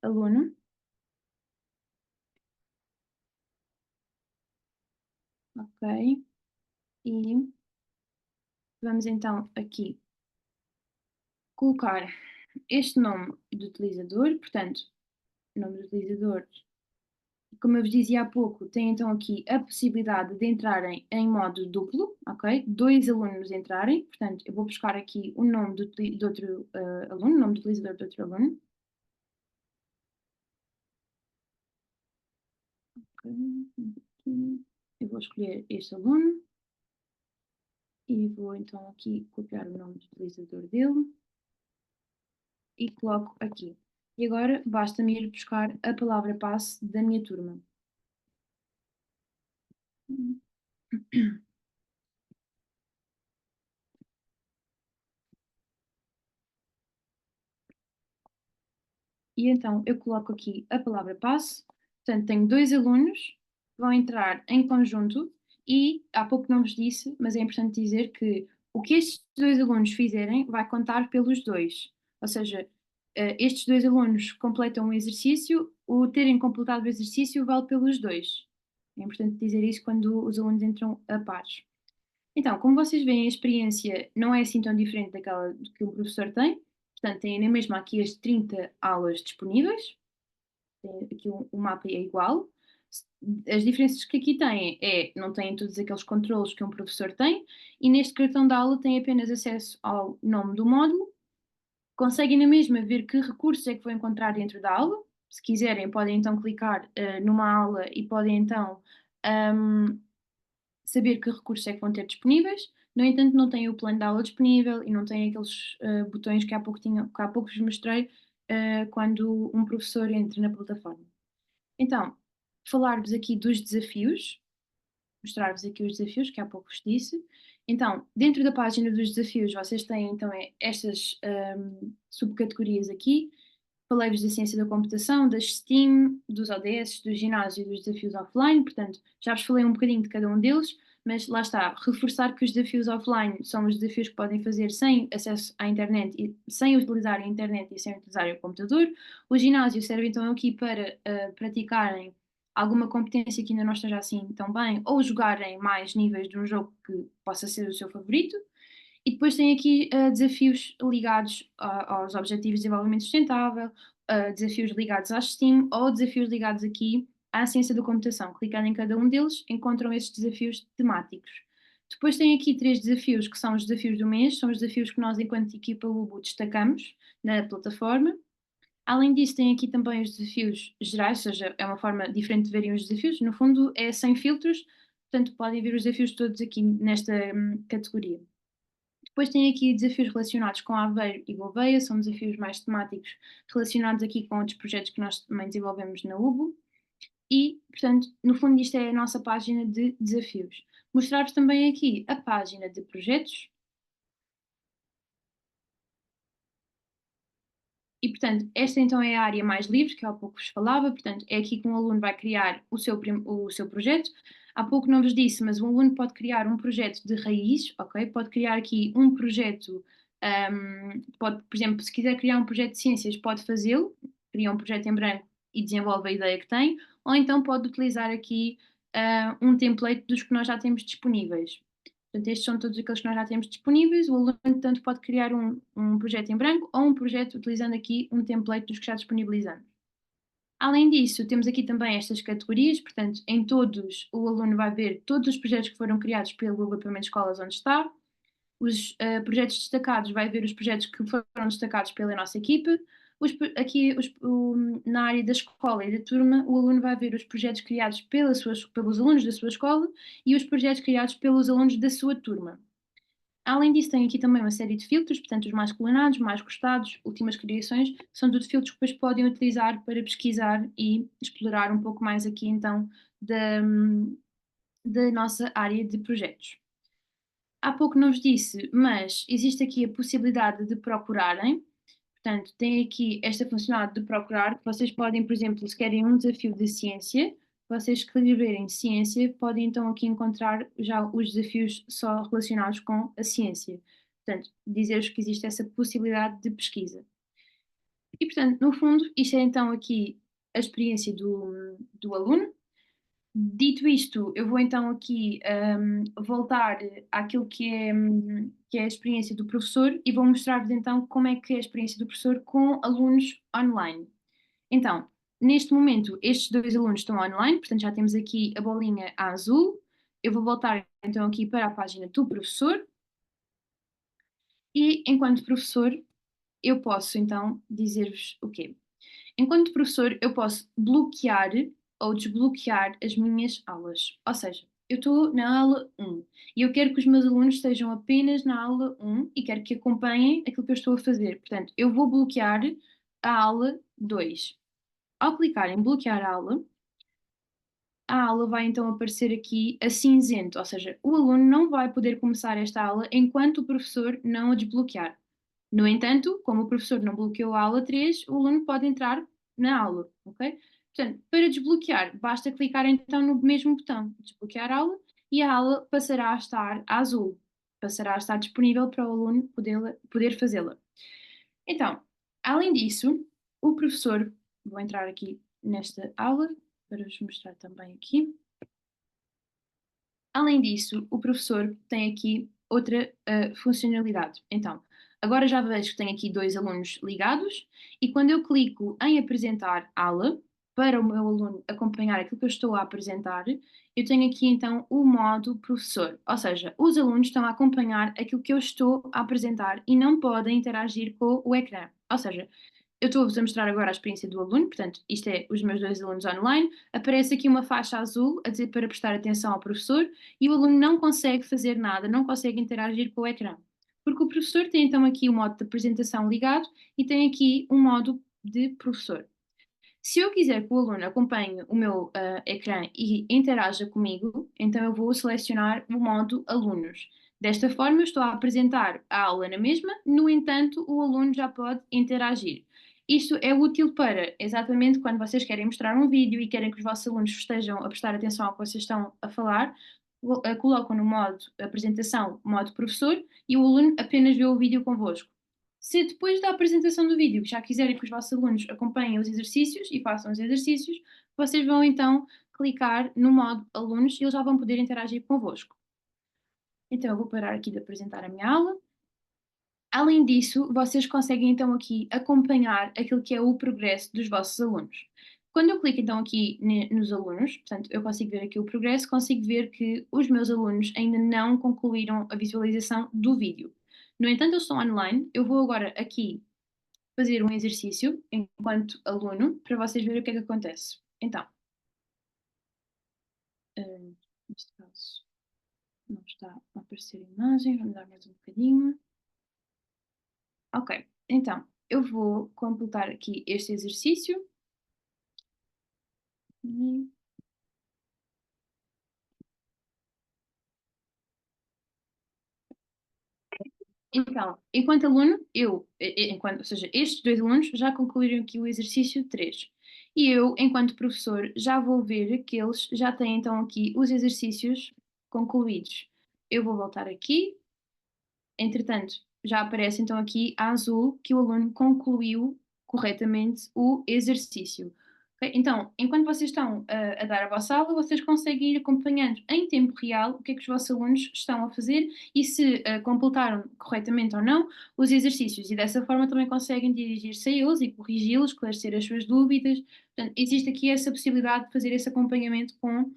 aluno. Ok. E vamos então aqui colocar este nome do utilizador, portanto, nome do utilizador. Como eu vos dizia há pouco, tem então aqui a possibilidade de entrarem em modo duplo, ok? 2 alunos entrarem, portanto, eu vou buscar aqui o nome de outro aluno, o nome do utilizador de outro aluno. Eu vou escolher este aluno e vou então aqui copiar o nome do utilizador dele e coloco aqui. E agora basta-me ir buscar a palavra passe da minha turma. E então eu coloco aqui a palavra passe. Portanto, tenho 2 alunos que vão entrar em conjunto e há pouco não vos disse, mas é importante dizer que o que estes 2 alunos fizerem vai contar pelos 2. Ou seja, estes 2 alunos completam o exercício, o terem completado o exercício vale pelos 2. É importante dizer isso quando os alunos entram a pares. Então, como vocês veem, a experiência não é assim tão diferente daquela que o professor tem. Portanto, têm na mesma aqui as 30 aulas disponíveis. Aqui o mapa é igual. As diferenças que aqui têm é, não têm todos aqueles controlos que um professor tem, e neste cartão de aula têm apenas acesso ao nome do módulo, conseguem na mesma ver que recursos é que vão encontrar dentro da aula. Se quiserem, podem então clicar numa aula e podem então saber que recursos é que vão ter disponíveis. No entanto, não têm o plano de aula disponível e não têm aqueles botões que há pouco vos mostrei quando um professor entra na plataforma. Então, falar-vos aqui dos desafios, mostrar-vos aqui os desafios que há pouco vos disse. Então, dentro da página dos desafios, vocês têm então estas subcategorias aqui. Falei-vos da ciência da computação, das STEAM, dos ODS, do ginásio e dos desafios offline, portanto, já vos falei um bocadinho de cada um deles, mas lá está, reforçar que os desafios offline são os desafios que podem fazer sem acesso à internet e sem utilizar a internet e sem utilizar o computador. O ginásio serve então aqui para praticarem alguma competência que ainda não esteja assim tão bem ou jogarem mais níveis de um jogo que possa ser o seu favorito. E depois tem aqui desafios ligados aos Objetivos de Desenvolvimento Sustentável, desafios ligados à STEAM ou desafios ligados aqui à ciência da computação. Clicando em cada um deles, encontram esses desafios temáticos. Depois tem aqui 3 desafios que são os desafios do mês, são os desafios que nós, enquanto equipa UBU, destacamos na plataforma. Além disso, tem aqui também os desafios gerais, ou seja, é uma forma diferente de verem os desafios. No fundo, é sem filtros, portanto, podem ver os desafios todos aqui nesta categoria. Depois tem aqui desafios relacionados com Aveiro e Gouveia, são desafios mais temáticos relacionados aqui com outros projetos que nós também desenvolvemos na UBO. E, portanto, no fundo isto é a nossa página de desafios. Mostrar-vos também aqui a página de projetos. E, portanto, esta então é a área mais livre, que há pouco vos falava. Portanto, é aqui que um aluno vai criar o seu projeto. Há pouco não vos disse, mas um aluno pode criar um projeto de raiz, ok? Pode criar aqui um projeto, pode, por exemplo, se quiser criar um projeto de ciências, pode fazê-lo, cria um projeto em branco e desenvolve a ideia que tem, ou então pode utilizar aqui um template dos que nós já temos disponíveis. Portanto, estes são todos aqueles que nós já temos disponíveis. O aluno, tanto pode criar um projeto em branco ou um projeto utilizando aqui um template dos que já disponibilizamos. Além disso, temos aqui também estas categorias, portanto, em todos o aluno vai ver todos os projetos que foram criados pelo agrupamento de escolas onde está. Os projetos destacados vai ver os projetos que foram destacados pela nossa equipe. Na área da escola e da turma, o aluno vai ver os projetos criados pelos alunos da sua escola e os projetos criados pelos alunos da sua turma. Além disso, tem aqui também uma série de filtros, portanto, os mais colonados, mais gostados, últimas criações, são tudo filtros que depois podem utilizar para pesquisar e explorar um pouco mais aqui, então, da nossa área de projetos. Há pouco não vos disse, mas existe aqui a possibilidade de procurarem, portanto, tem aqui esta funcionalidade de procurar, que vocês podem, por exemplo, se querem um desafio de ciência, vocês escreverem ciência, podem então aqui encontrar já os desafios só relacionados com a ciência. Portanto, dizer-vos que existe essa possibilidade de pesquisa. E, portanto, no fundo, isto é então aqui a experiência do aluno. Dito isto, eu vou então aqui voltar àquilo que é a experiência do professor e vou mostrar-vos então como é que é a experiência do professor com alunos online. Então, neste momento, estes dois alunos estão online, portanto já temos aqui a bolinha azul. Eu vou voltar então aqui para a página do professor e, enquanto professor, eu posso então dizer-vos o quê? Enquanto professor, eu posso bloquear ou desbloquear as minhas aulas. Ou seja, eu estou na aula 1 e eu quero que os meus alunos estejam apenas na aula 1 e quero que acompanhem aquilo que eu estou a fazer. Portanto, eu vou bloquear a aula 2. Ao clicar em bloquear a aula vai então aparecer aqui a cinzento, ou seja, o aluno não vai poder começar esta aula enquanto o professor não a desbloquear. No entanto, como o professor não bloqueou a aula 3, o aluno pode entrar na aula, ok? Portanto, para desbloquear, basta clicar então no mesmo botão, desbloquear a aula, e a aula passará a estar azul, passará a estar disponível para o aluno poder fazê-la. Então, além disso, o professor, vou entrar aqui nesta aula para vos mostrar também aqui. Além disso, o professor tem aqui outra funcionalidade. Então, agora já vejo que tenho aqui dois alunos ligados e quando eu clico em apresentar aula, para o meu aluno acompanhar aquilo que eu estou a apresentar, eu tenho aqui então o modo professor, ou seja, os alunos estão a acompanhar aquilo que eu estou a apresentar e não podem interagir com o ecrã. Ou seja, eu estou-vos a mostrar agora a experiência do aluno, portanto, isto é os meus dois alunos online. Aparece aqui uma faixa azul a dizer para prestar atenção ao professor e o aluno não consegue fazer nada, não consegue interagir com o ecrã. Porque o professor tem então aqui o modo de apresentação ligado e tem aqui um modo de professor. Se eu quiser que o aluno acompanhe o meu ecrã e interaja comigo, então eu vou selecionar o modo alunos. Desta forma, eu estou a apresentar a aula na mesma, no entanto, o aluno já pode interagir. Isto é útil para exatamente quando vocês querem mostrar um vídeo e querem que os vossos alunos estejam a prestar atenção ao que vocês estão a falar, colocam no modo apresentação, modo professor, e o aluno apenas vê o vídeo convosco. Se depois da apresentação do vídeo já quiserem que os vossos alunos acompanhem os exercícios e façam os exercícios, vocês vão então clicar no modo alunos e eles já vão poder interagir convosco. Então eu vou parar aqui de apresentar a minha aula. Além disso, vocês conseguem então aqui acompanhar aquilo que é o progresso dos vossos alunos. Quando eu clico então aqui nos alunos, portanto, eu consigo ver aqui o progresso, consigo ver que os meus alunos ainda não concluíram a visualização do vídeo. No entanto, eles estão online, eu vou agora aqui fazer um exercício enquanto aluno para vocês verem o que é que acontece. Então, neste caso, não está a aparecer a imagem, vamos dar mais um bocadinho. Ok, então, eu vou completar aqui este exercício. Então, enquanto aluno, ou seja, estes dois alunos já concluíram aqui o exercício 3. E eu, enquanto professor, já vou ver que eles já têm então aqui os exercícios concluídos. Eu vou voltar aqui. Entretanto, já aparece então aqui a azul que o aluno concluiu corretamente o exercício. Ok? Então, enquanto vocês estão a dar a vossa aula, vocês conseguem ir acompanhando em tempo real o que é que os vossos alunos estão a fazer e se completaram corretamente ou não os exercícios. E dessa forma também conseguem dirigir-se a eles e corrigi-los, esclarecer as suas dúvidas. Portanto, existe aqui essa possibilidade de fazer esse acompanhamento com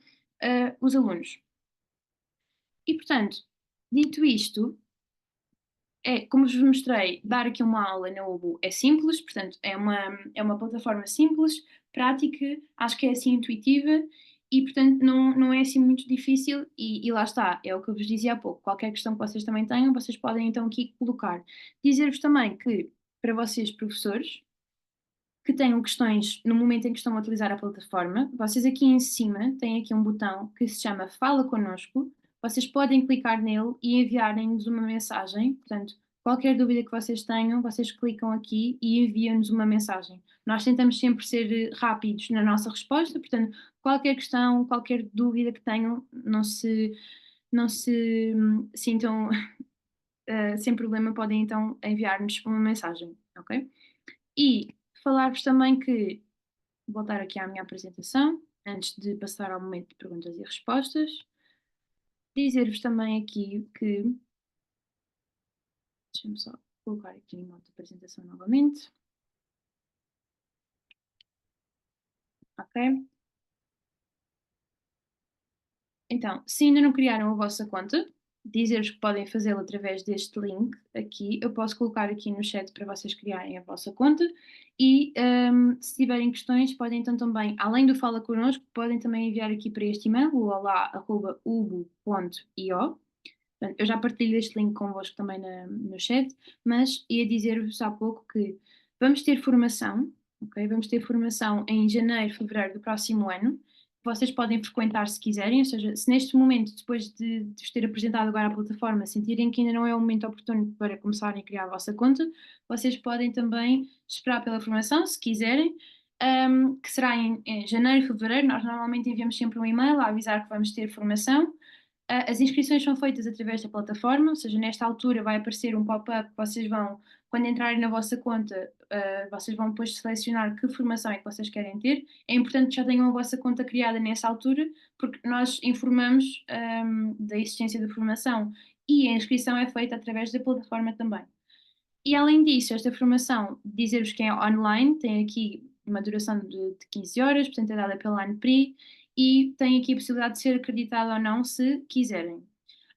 os alunos. E, portanto, dito isto, como vos mostrei, dar aqui uma aula na UBU é simples, portanto, é uma plataforma simples, prática, acho que é assim intuitiva e, portanto, não é assim muito difícil e lá está, é o que eu vos dizia há pouco. Qualquer questão que vocês também tenham, vocês podem então aqui colocar. Dizer-vos também que, para vocês, professores, que tenham questões no momento em que estão a utilizar a plataforma, vocês aqui em cima têm aqui um botão que se chama Fala Connosco. Vocês podem clicar nele e enviarem-nos uma mensagem. Portanto, qualquer dúvida que vocês tenham, vocês clicam aqui e enviam-nos uma mensagem. Nós tentamos sempre ser rápidos na nossa resposta, portanto, qualquer questão, qualquer dúvida que tenham, não se sintam sem problema, podem então enviar-nos uma mensagem, ok? E falar-vos também que, voltar aqui à minha apresentação, antes de passar ao momento de perguntas e respostas, dizer-vos também aqui que, deixa-me só colocar aqui em modo de apresentação novamente, ok? Então, se ainda não criaram a vossa conta, dizer-vos que podem fazê-lo através deste link aqui. Eu posso colocar aqui no chat para vocês criarem a vossa conta e se tiverem questões podem então também, além do Fala Connosco, podem também enviar aqui para este e-mail, o olá@ubu.io. Portanto, eu já partilho este link convosco também no chat, mas ia dizer-vos há pouco que vamos ter formação, ok? Vamos ter formação em janeiro, fevereiro do próximo ano. Vocês podem frequentar se quiserem, ou seja, se neste momento, depois de vos ter apresentado agora a plataforma, sentirem que ainda não é o momento oportuno para começarem a criar a vossa conta, vocês podem também esperar pela formação, se quiserem, que será em janeiro, fevereiro. Nós normalmente enviamos sempre um e-mail a avisar que vamos ter formação. As inscrições são feitas através da plataforma, ou seja, nesta altura vai aparecer um pop-up, vocês vão, quando entrarem na vossa conta, vocês vão depois selecionar que formação é que vocês querem ter. É importante que já tenham a vossa conta criada nessa altura, porque nós informamos da existência da formação e a inscrição é feita através da plataforma também. E além disso, esta formação, dizer-vos que é online, tem aqui uma duração de 15 horas, portanto é dada pela ANPRI e tem aqui a possibilidade de ser acreditada ou não, se quiserem.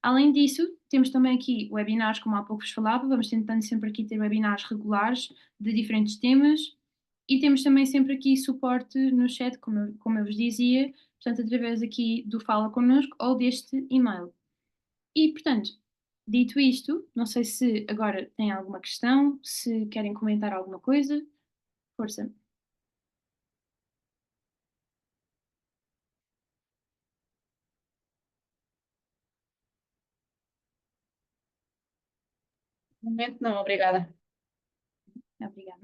Além disso, temos também aqui webinars, como há pouco vos falava, vamos tentando sempre aqui ter webinars regulares de diferentes temas e temos também sempre aqui suporte no chat, como eu vos dizia, portanto através aqui do Fala Connosco ou deste e-mail. E, portanto, dito isto, não sei se agora têm alguma questão, se querem comentar alguma coisa. Força. No momento não, obrigada. Obrigada.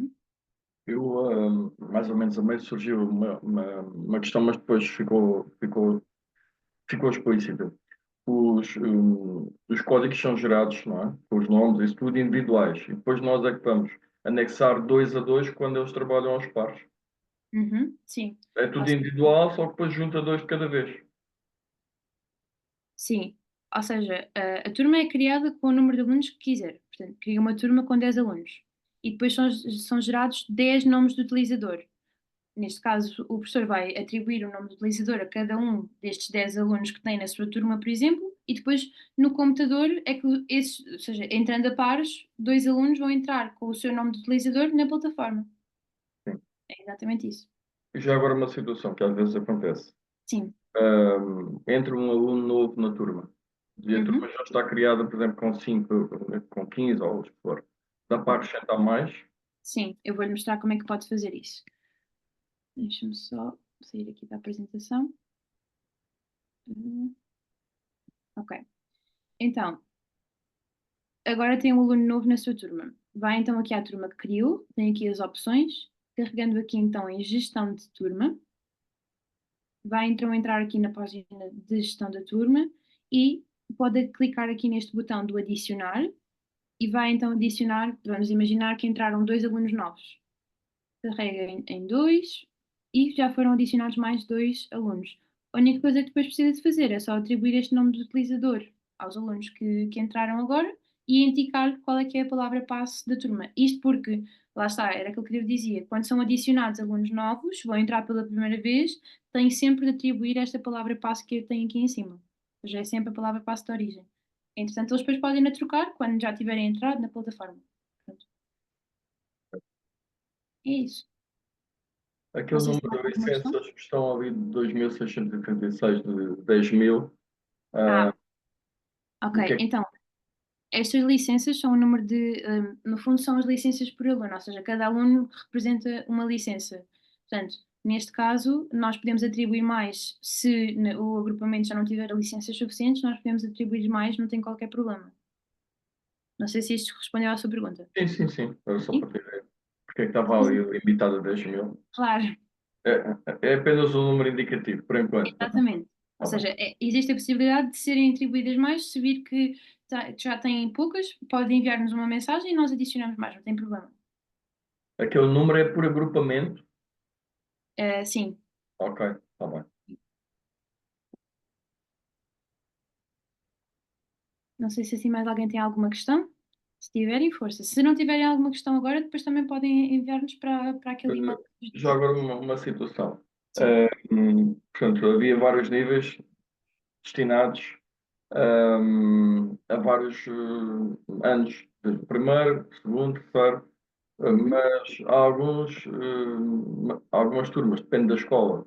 Eu, mais ou menos a meio, surgiu uma questão, mas depois ficou explícita. Os códigos são gerados, não é? Com os nomes, isso tudo individuais. E depois nós é que vamos anexar 2 a 2 quando eles trabalham aos pares. Sim. É tudo individual, só que depois junta 2 de cada vez. Sim. Ou seja, a turma é criada com o número de alunos que quiser. Portanto, cria uma turma com 10 alunos. E depois são gerados 10 nomes de utilizador. Neste caso, o professor vai atribuir o nome do utilizador a cada um destes 10 alunos que tem na sua turma, por exemplo, e depois no computador é que esses, ou seja, entrando a pares, 2 alunos vão entrar com o seu nome de utilizador na plataforma. Sim. É exatamente isso. E já agora uma situação que às vezes acontece. Sim. Entra um aluno novo na turma. E a turma já está criada, por exemplo, com 5, com 15 ou o que for. Dá para acrescentar mais? Sim, eu vou-lhe mostrar como é que pode fazer isso. Deixa-me só sair aqui da apresentação. Ok. Então, agora tem um aluno novo na sua turma. Vai então aqui à turma que criou, tem aqui as opções, carregando aqui então em gestão de turma. Vai então entrar aqui na página de gestão da turma e pode clicar aqui neste botão do adicionar e vai então adicionar, vamos imaginar que entraram 2 alunos novos. Carrega em 2 e já foram adicionados mais 2 alunos. A única coisa que depois precisa de fazer é só atribuir este nome do utilizador aos alunos que entraram agora e indicar qual é que é a palavra passe da turma. Isto porque, lá está, era aquilo que eu dizia, quando são adicionados alunos novos, vão entrar pela primeira vez, têm sempre de atribuir esta palavra passe que eu tenho aqui em cima. Ou seja, é sempre a palavra passe de origem. Entretanto, eles depois podem trocar quando já tiverem entrado na plataforma. Pronto. É isso. Aquele Não sei se número há de alguma questão. licenças que estão ali de 2.636, de 10.000, Ah, o que ok. é que Então, estas licenças são o número de, no fundo, são as licenças por aluno, ou seja, cada aluno representa uma licença. Portanto, neste caso, nós podemos atribuir mais se o agrupamento já não tiver licenças suficientes, nós podemos atribuir mais, não tem qualquer problema. Não sei se isto respondeu à sua pergunta. Sim, era só Sim? para ter ideia. Porque é que estava ali limitado a 10.000? Claro, É apenas um número indicativo, por enquanto. exatamente. Ou Tá bem. seja, existe a possibilidade de serem atribuídas mais, se vir que já têm poucas, pode enviar-nos uma mensagem e nós adicionamos mais, não tem problema. Aquele número é por agrupamento? Sim. Ok, está bem. Não sei se assim mais alguém tem alguma questão. Se tiverem, força. Se não tiverem alguma questão agora, depois também podem enviar-nos para aquele e-mail que vos Já disse. agora uma situação. Sim. Portanto, havia vários níveis destinados a vários anos, de primeiro, segundo, terceiro, Uhum. mas há algumas turmas, depende da escola.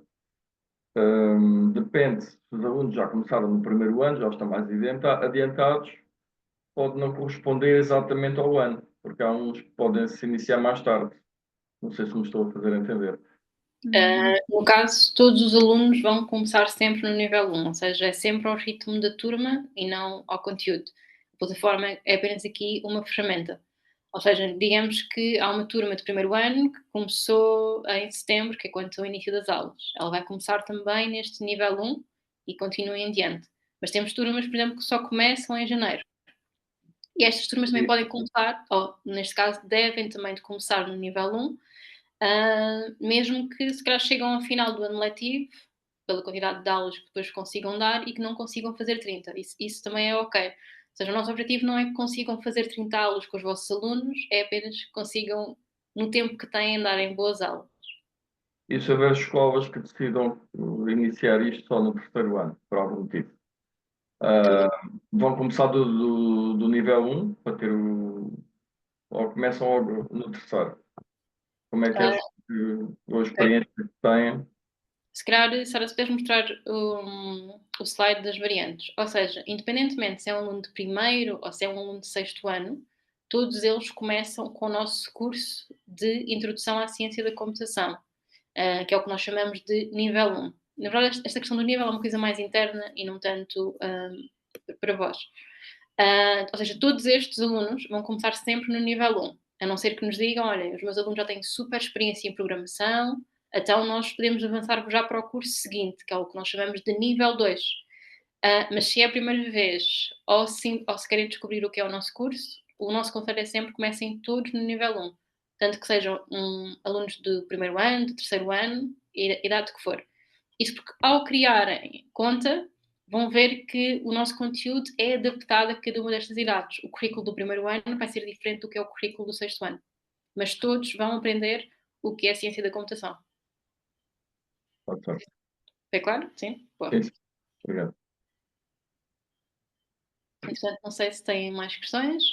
Depende se os alunos já começaram no primeiro ano, já estão mais adiantados, pode não corresponder exatamente ao ano, porque há uns que podem se iniciar mais tarde. Não sei se me estou a fazer entender. No caso, todos os alunos vão começar sempre no nível 1, ou seja, é sempre ao ritmo da turma e não ao conteúdo. A plataforma é apenas aqui uma ferramenta. Ou seja, digamos que há uma turma de primeiro ano que começou em setembro, que é quando é o início das aulas. Ela vai começar também neste nível 1 e continua em diante. Mas temos turmas, por exemplo, que só começam em janeiro. E estas turmas também E- podem começar, ou neste caso, devem também de começar no nível 1, mesmo que se calhar chegam ao final do ano letivo, pela quantidade de aulas que depois consigam dar e que não consigam fazer 30. Isso também é ok. Ou seja, o nosso objetivo não é que consigam fazer 30 aulas com os vossos alunos, é apenas que consigam, no tempo que têm, darem boas aulas. E se houver escolas que decidam iniciar isto só no terceiro ano, por algum motivo, Tudo. vão começar do nível 1 para ter ou começam logo no terceiro? Como é que Ah, acham que a ok. experiência que têm? Se calhar, Sara, se puderes mostrar o slide das variantes. Ou seja, independentemente se é um aluno de primeiro ou se é um aluno de sexto ano, todos eles começam com o nosso curso de Introdução à Ciência da Computação, que é o que nós chamamos de nível 1. Na verdade, esta questão do nível é uma coisa mais interna e não tanto para vós. Ou seja, todos estes alunos vão começar sempre no nível 1, a não ser que nos digam, olha, os meus alunos já têm super experiência em programação, então nós podemos avançar já para o curso seguinte, que é o que nós chamamos de nível 2. Mas se é a primeira vez, ou se querem descobrir o que é o nosso curso, o nosso conselho é sempre que comecem todos no nível 1. Tanto que sejam alunos do primeiro ano, do terceiro ano, idade que for. Isto porque ao criarem conta, vão ver que o nosso conteúdo é adaptado a cada uma destas idades. O currículo do primeiro ano vai ser diferente do que é o currículo do sexto ano. Mas todos vão aprender o que é a ciência da computação. Pode ser. Foi claro? Sim? Boa. Sim, obrigado. Entretanto, não sei se têm mais questões.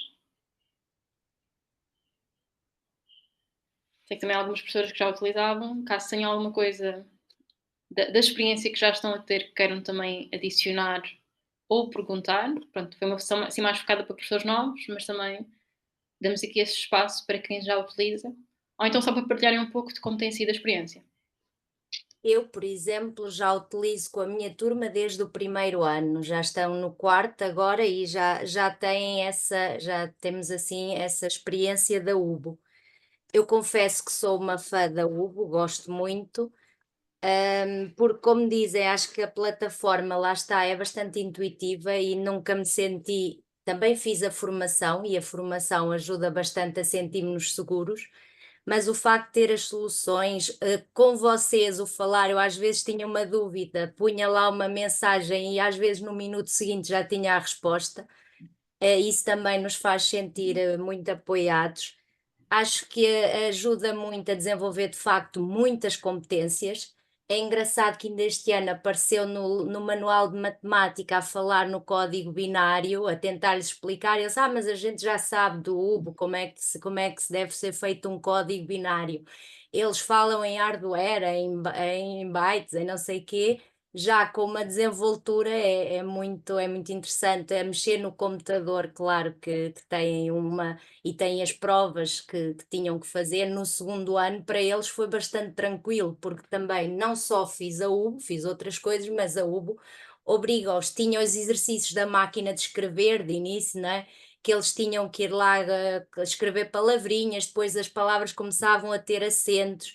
Sei que também há algumas pessoas que já utilizavam. Caso tenham alguma coisa da experiência que já estão a ter que queiram também adicionar ou perguntar. Pronto, foi uma versão assim mais focada para professores novos, mas também damos aqui esse espaço para quem já utiliza. Ou então só para partilharem um pouco de como tem sido a experiência. Eu, por exemplo, já utilizo com a minha turma desde o primeiro ano, já estão no quarto agora e já têm já temos assim essa experiência da UBO. Eu confesso que sou uma fã da UBO, gosto muito, porque como dizem, acho que a plataforma lá está, é bastante intuitiva e nunca me senti. Também fiz a formação e a formação ajuda bastante a sentirmos seguros, mas o facto de ter as soluções, com vocês, o falar, eu às vezes tinha uma dúvida, punha lá uma mensagem e às vezes no minuto seguinte já tinha a resposta. Isso também nos faz sentir muito apoiados. Acho que ajuda muito a desenvolver de facto muitas competências. É engraçado que ainda este ano apareceu no manual de matemática a falar no código binário, a tentar-lhes explicar. Eles, mas a gente já sabe do UBO como é que se deve ser feito um código binário. Eles falam em hardware, em bytes, em não sei quê. Já com uma desenvoltura é muito interessante. É mexer no computador, claro que têm e têm as provas que tinham que fazer no segundo ano. Para eles foi bastante tranquilo, porque também não só fiz a UBO, fiz outras coisas, mas a UBO obriga-os, tinham os exercícios da máquina de escrever de início, não é? Que eles tinham que ir lá escrever palavrinhas, depois as palavras começavam a ter acentos.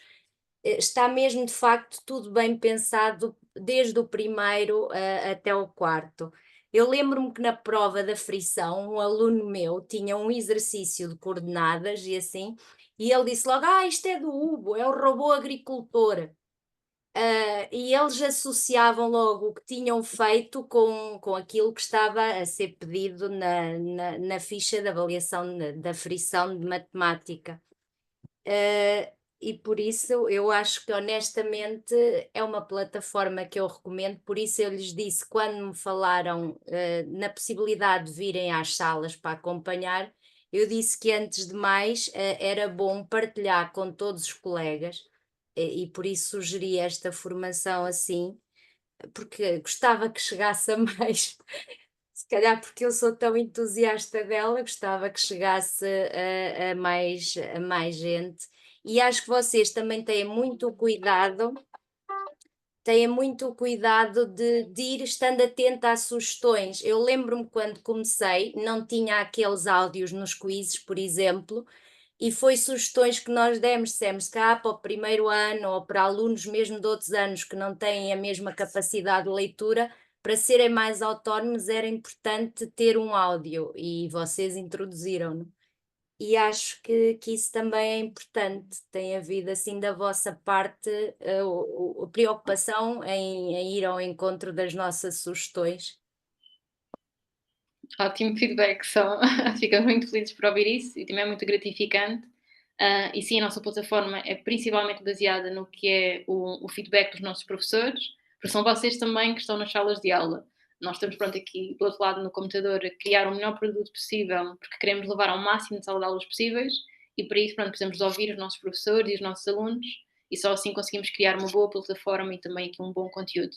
Está mesmo de facto tudo bem pensado desde o primeiro até o quarto. Eu lembro-me que na prova da frição, um aluno meu tinha um exercício de coordenadas e assim, e ele disse logo: isto é do UBO, é o robô agricultor. E eles associavam logo o que tinham feito com aquilo que estava a ser pedido na ficha de avaliação da frição de matemática. E por isso eu acho que honestamente é uma plataforma que eu recomendo, por isso eu lhes disse quando me falaram na possibilidade de virem às salas para acompanhar, eu disse que antes de mais era bom partilhar com todos os colegas e por isso sugeri esta formação assim, porque gostava que chegasse a mais. Se calhar porque eu sou tão entusiasta dela, gostava que chegasse a mais gente. E acho que vocês também têm muito cuidado de ir estando atenta às sugestões. Eu lembro-me quando comecei, não tinha aqueles áudios nos quizzes, por exemplo, e foi sugestões que nós dissemos cá para o primeiro ano ou para alunos mesmo de outros anos que não têm a mesma capacidade de leitura, para serem mais autónomos era importante ter um áudio e vocês introduziram-no. E acho que isso também é importante, tem havido assim da vossa parte a preocupação em ir ao encontro das nossas sugestões. Ótimo feedback, ficamos muito felizes por ouvir isso e também é muito gratificante. E sim, a nossa plataforma é principalmente baseada no que é o feedback dos nossos professores, porque são vocês também que estão nas salas de aula. Nós estamos pronto aqui do outro lado no computador a criar o melhor produto possível, porque queremos levar ao máximo de sala de aulas possíveis e para isso pronto, precisamos de ouvir os nossos professores e os nossos alunos e só assim conseguimos criar uma boa plataforma e também aqui um bom conteúdo.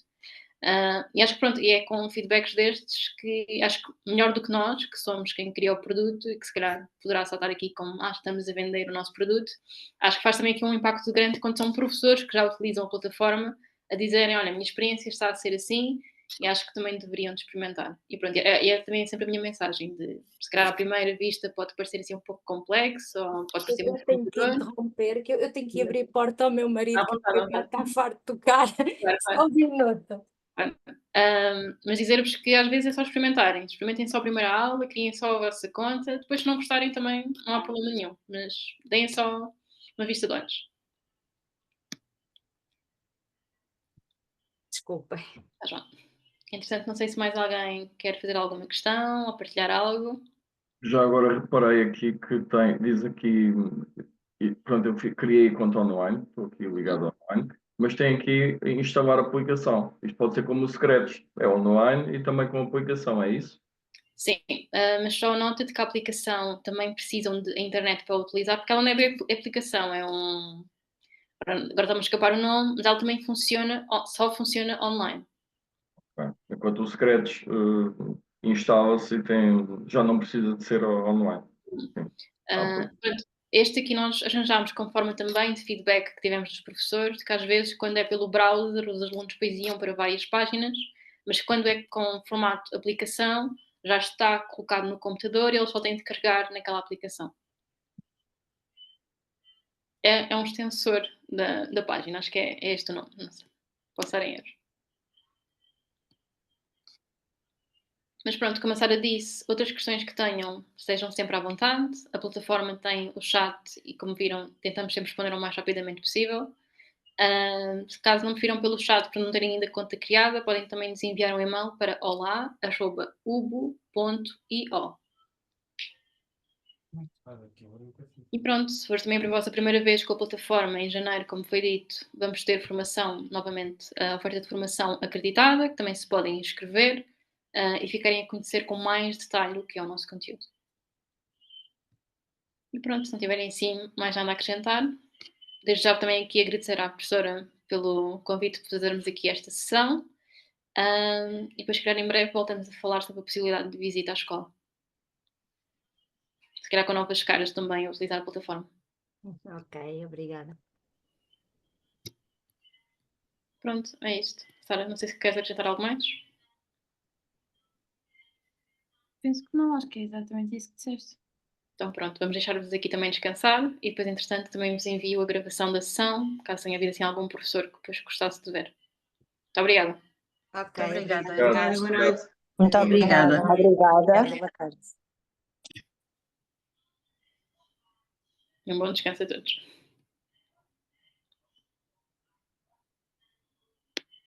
E acho que pronto, e é com feedbacks destes que acho que melhor do que nós, que somos quem criou o produto e que se calhar poderá saltar aqui como estamos a vender o nosso produto, acho que faz também aqui um impacto grande quando são professores que já utilizam a plataforma a dizerem, olha, a minha experiência está a ser assim e acho que também deveriam de experimentar. E pronto, é também sempre a minha mensagem de, se calhar à primeira vista pode parecer assim um pouco complexo ou pode parecer muito Tenho que complicado. interromper, que eu tenho que abrir porta ao meu marido, À que vontade, ele já está farto de tocar. claro, Só claro. um minuto. Mas dizer-vos que às vezes é só experimentarem. Experimentem só a primeira aula, criem só a vossa conta. Depois, se não gostarem, também não há problema nenhum. Mas deem só uma vista de olhos. Desculpa. Tá, João. Entretanto, não sei se mais alguém quer fazer alguma questão ou partilhar algo. Já agora reparei aqui que diz aqui, pronto, eu criei conta online, estou aqui ligado online, mas tem aqui instalar aplicação. Isto pode ser como o Secretos, é online e também com aplicação, é isso? Sim, mas só nota de que a aplicação também precisam de internet para utilizar, porque ela não é bem aplicação, é um. Agora estamos a escapar o nome, mas ela também funciona, só funciona online. Enquanto o Secretos instala-se e já não precisa de ser online. Sim. Pronto, este aqui nós arranjámos com forma também de feedback que tivemos dos professores, de que às vezes, quando é pelo browser, os alunos depois iam para várias páginas, mas quando é com formato de aplicação, já está colocado no computador e eles só têm de carregar naquela aplicação. É um extensor da página, acho que é este o nome, não sei, posso estar em erro. Mas pronto, como a Sara disse, outras questões que tenham, estejam sempre à vontade. A plataforma tem o chat e, como viram, tentamos sempre responder o mais rapidamente possível. Se caso não prefiram pelo chat por não terem ainda conta criada, podem também nos enviar um e-mail para olá@ubo.io. E pronto, se for também para a vossa primeira vez com a plataforma, em janeiro, como foi dito, vamos ter formação, novamente, a oferta de formação acreditada, que também se podem inscrever e ficarem a conhecer com mais detalhe o que é o nosso conteúdo. E pronto, se não tiverem assim mais nada a acrescentar, desde já também aqui agradecer à professora pelo convite de fazermos aqui esta sessão e depois, se calhar, em breve voltamos a falar sobre a possibilidade de visita à escola. Se calhar com novas caras também a utilizar a plataforma. Ok, obrigada. Pronto, é isto. Sara, não sei se queres acrescentar algo mais. Penso que não, acho que é exatamente isso que disseste. Então pronto, vamos deixar-vos aqui também descansar e depois, entretanto, também vos envio a gravação da sessão, caso tenha havido assim algum professor que depois gostasse de ver. Muito obrigada. Ok, Obrigada. obrigada. Boa noite. Muito obrigada. Obrigada. Boa tarde. E um bom descanso a todos.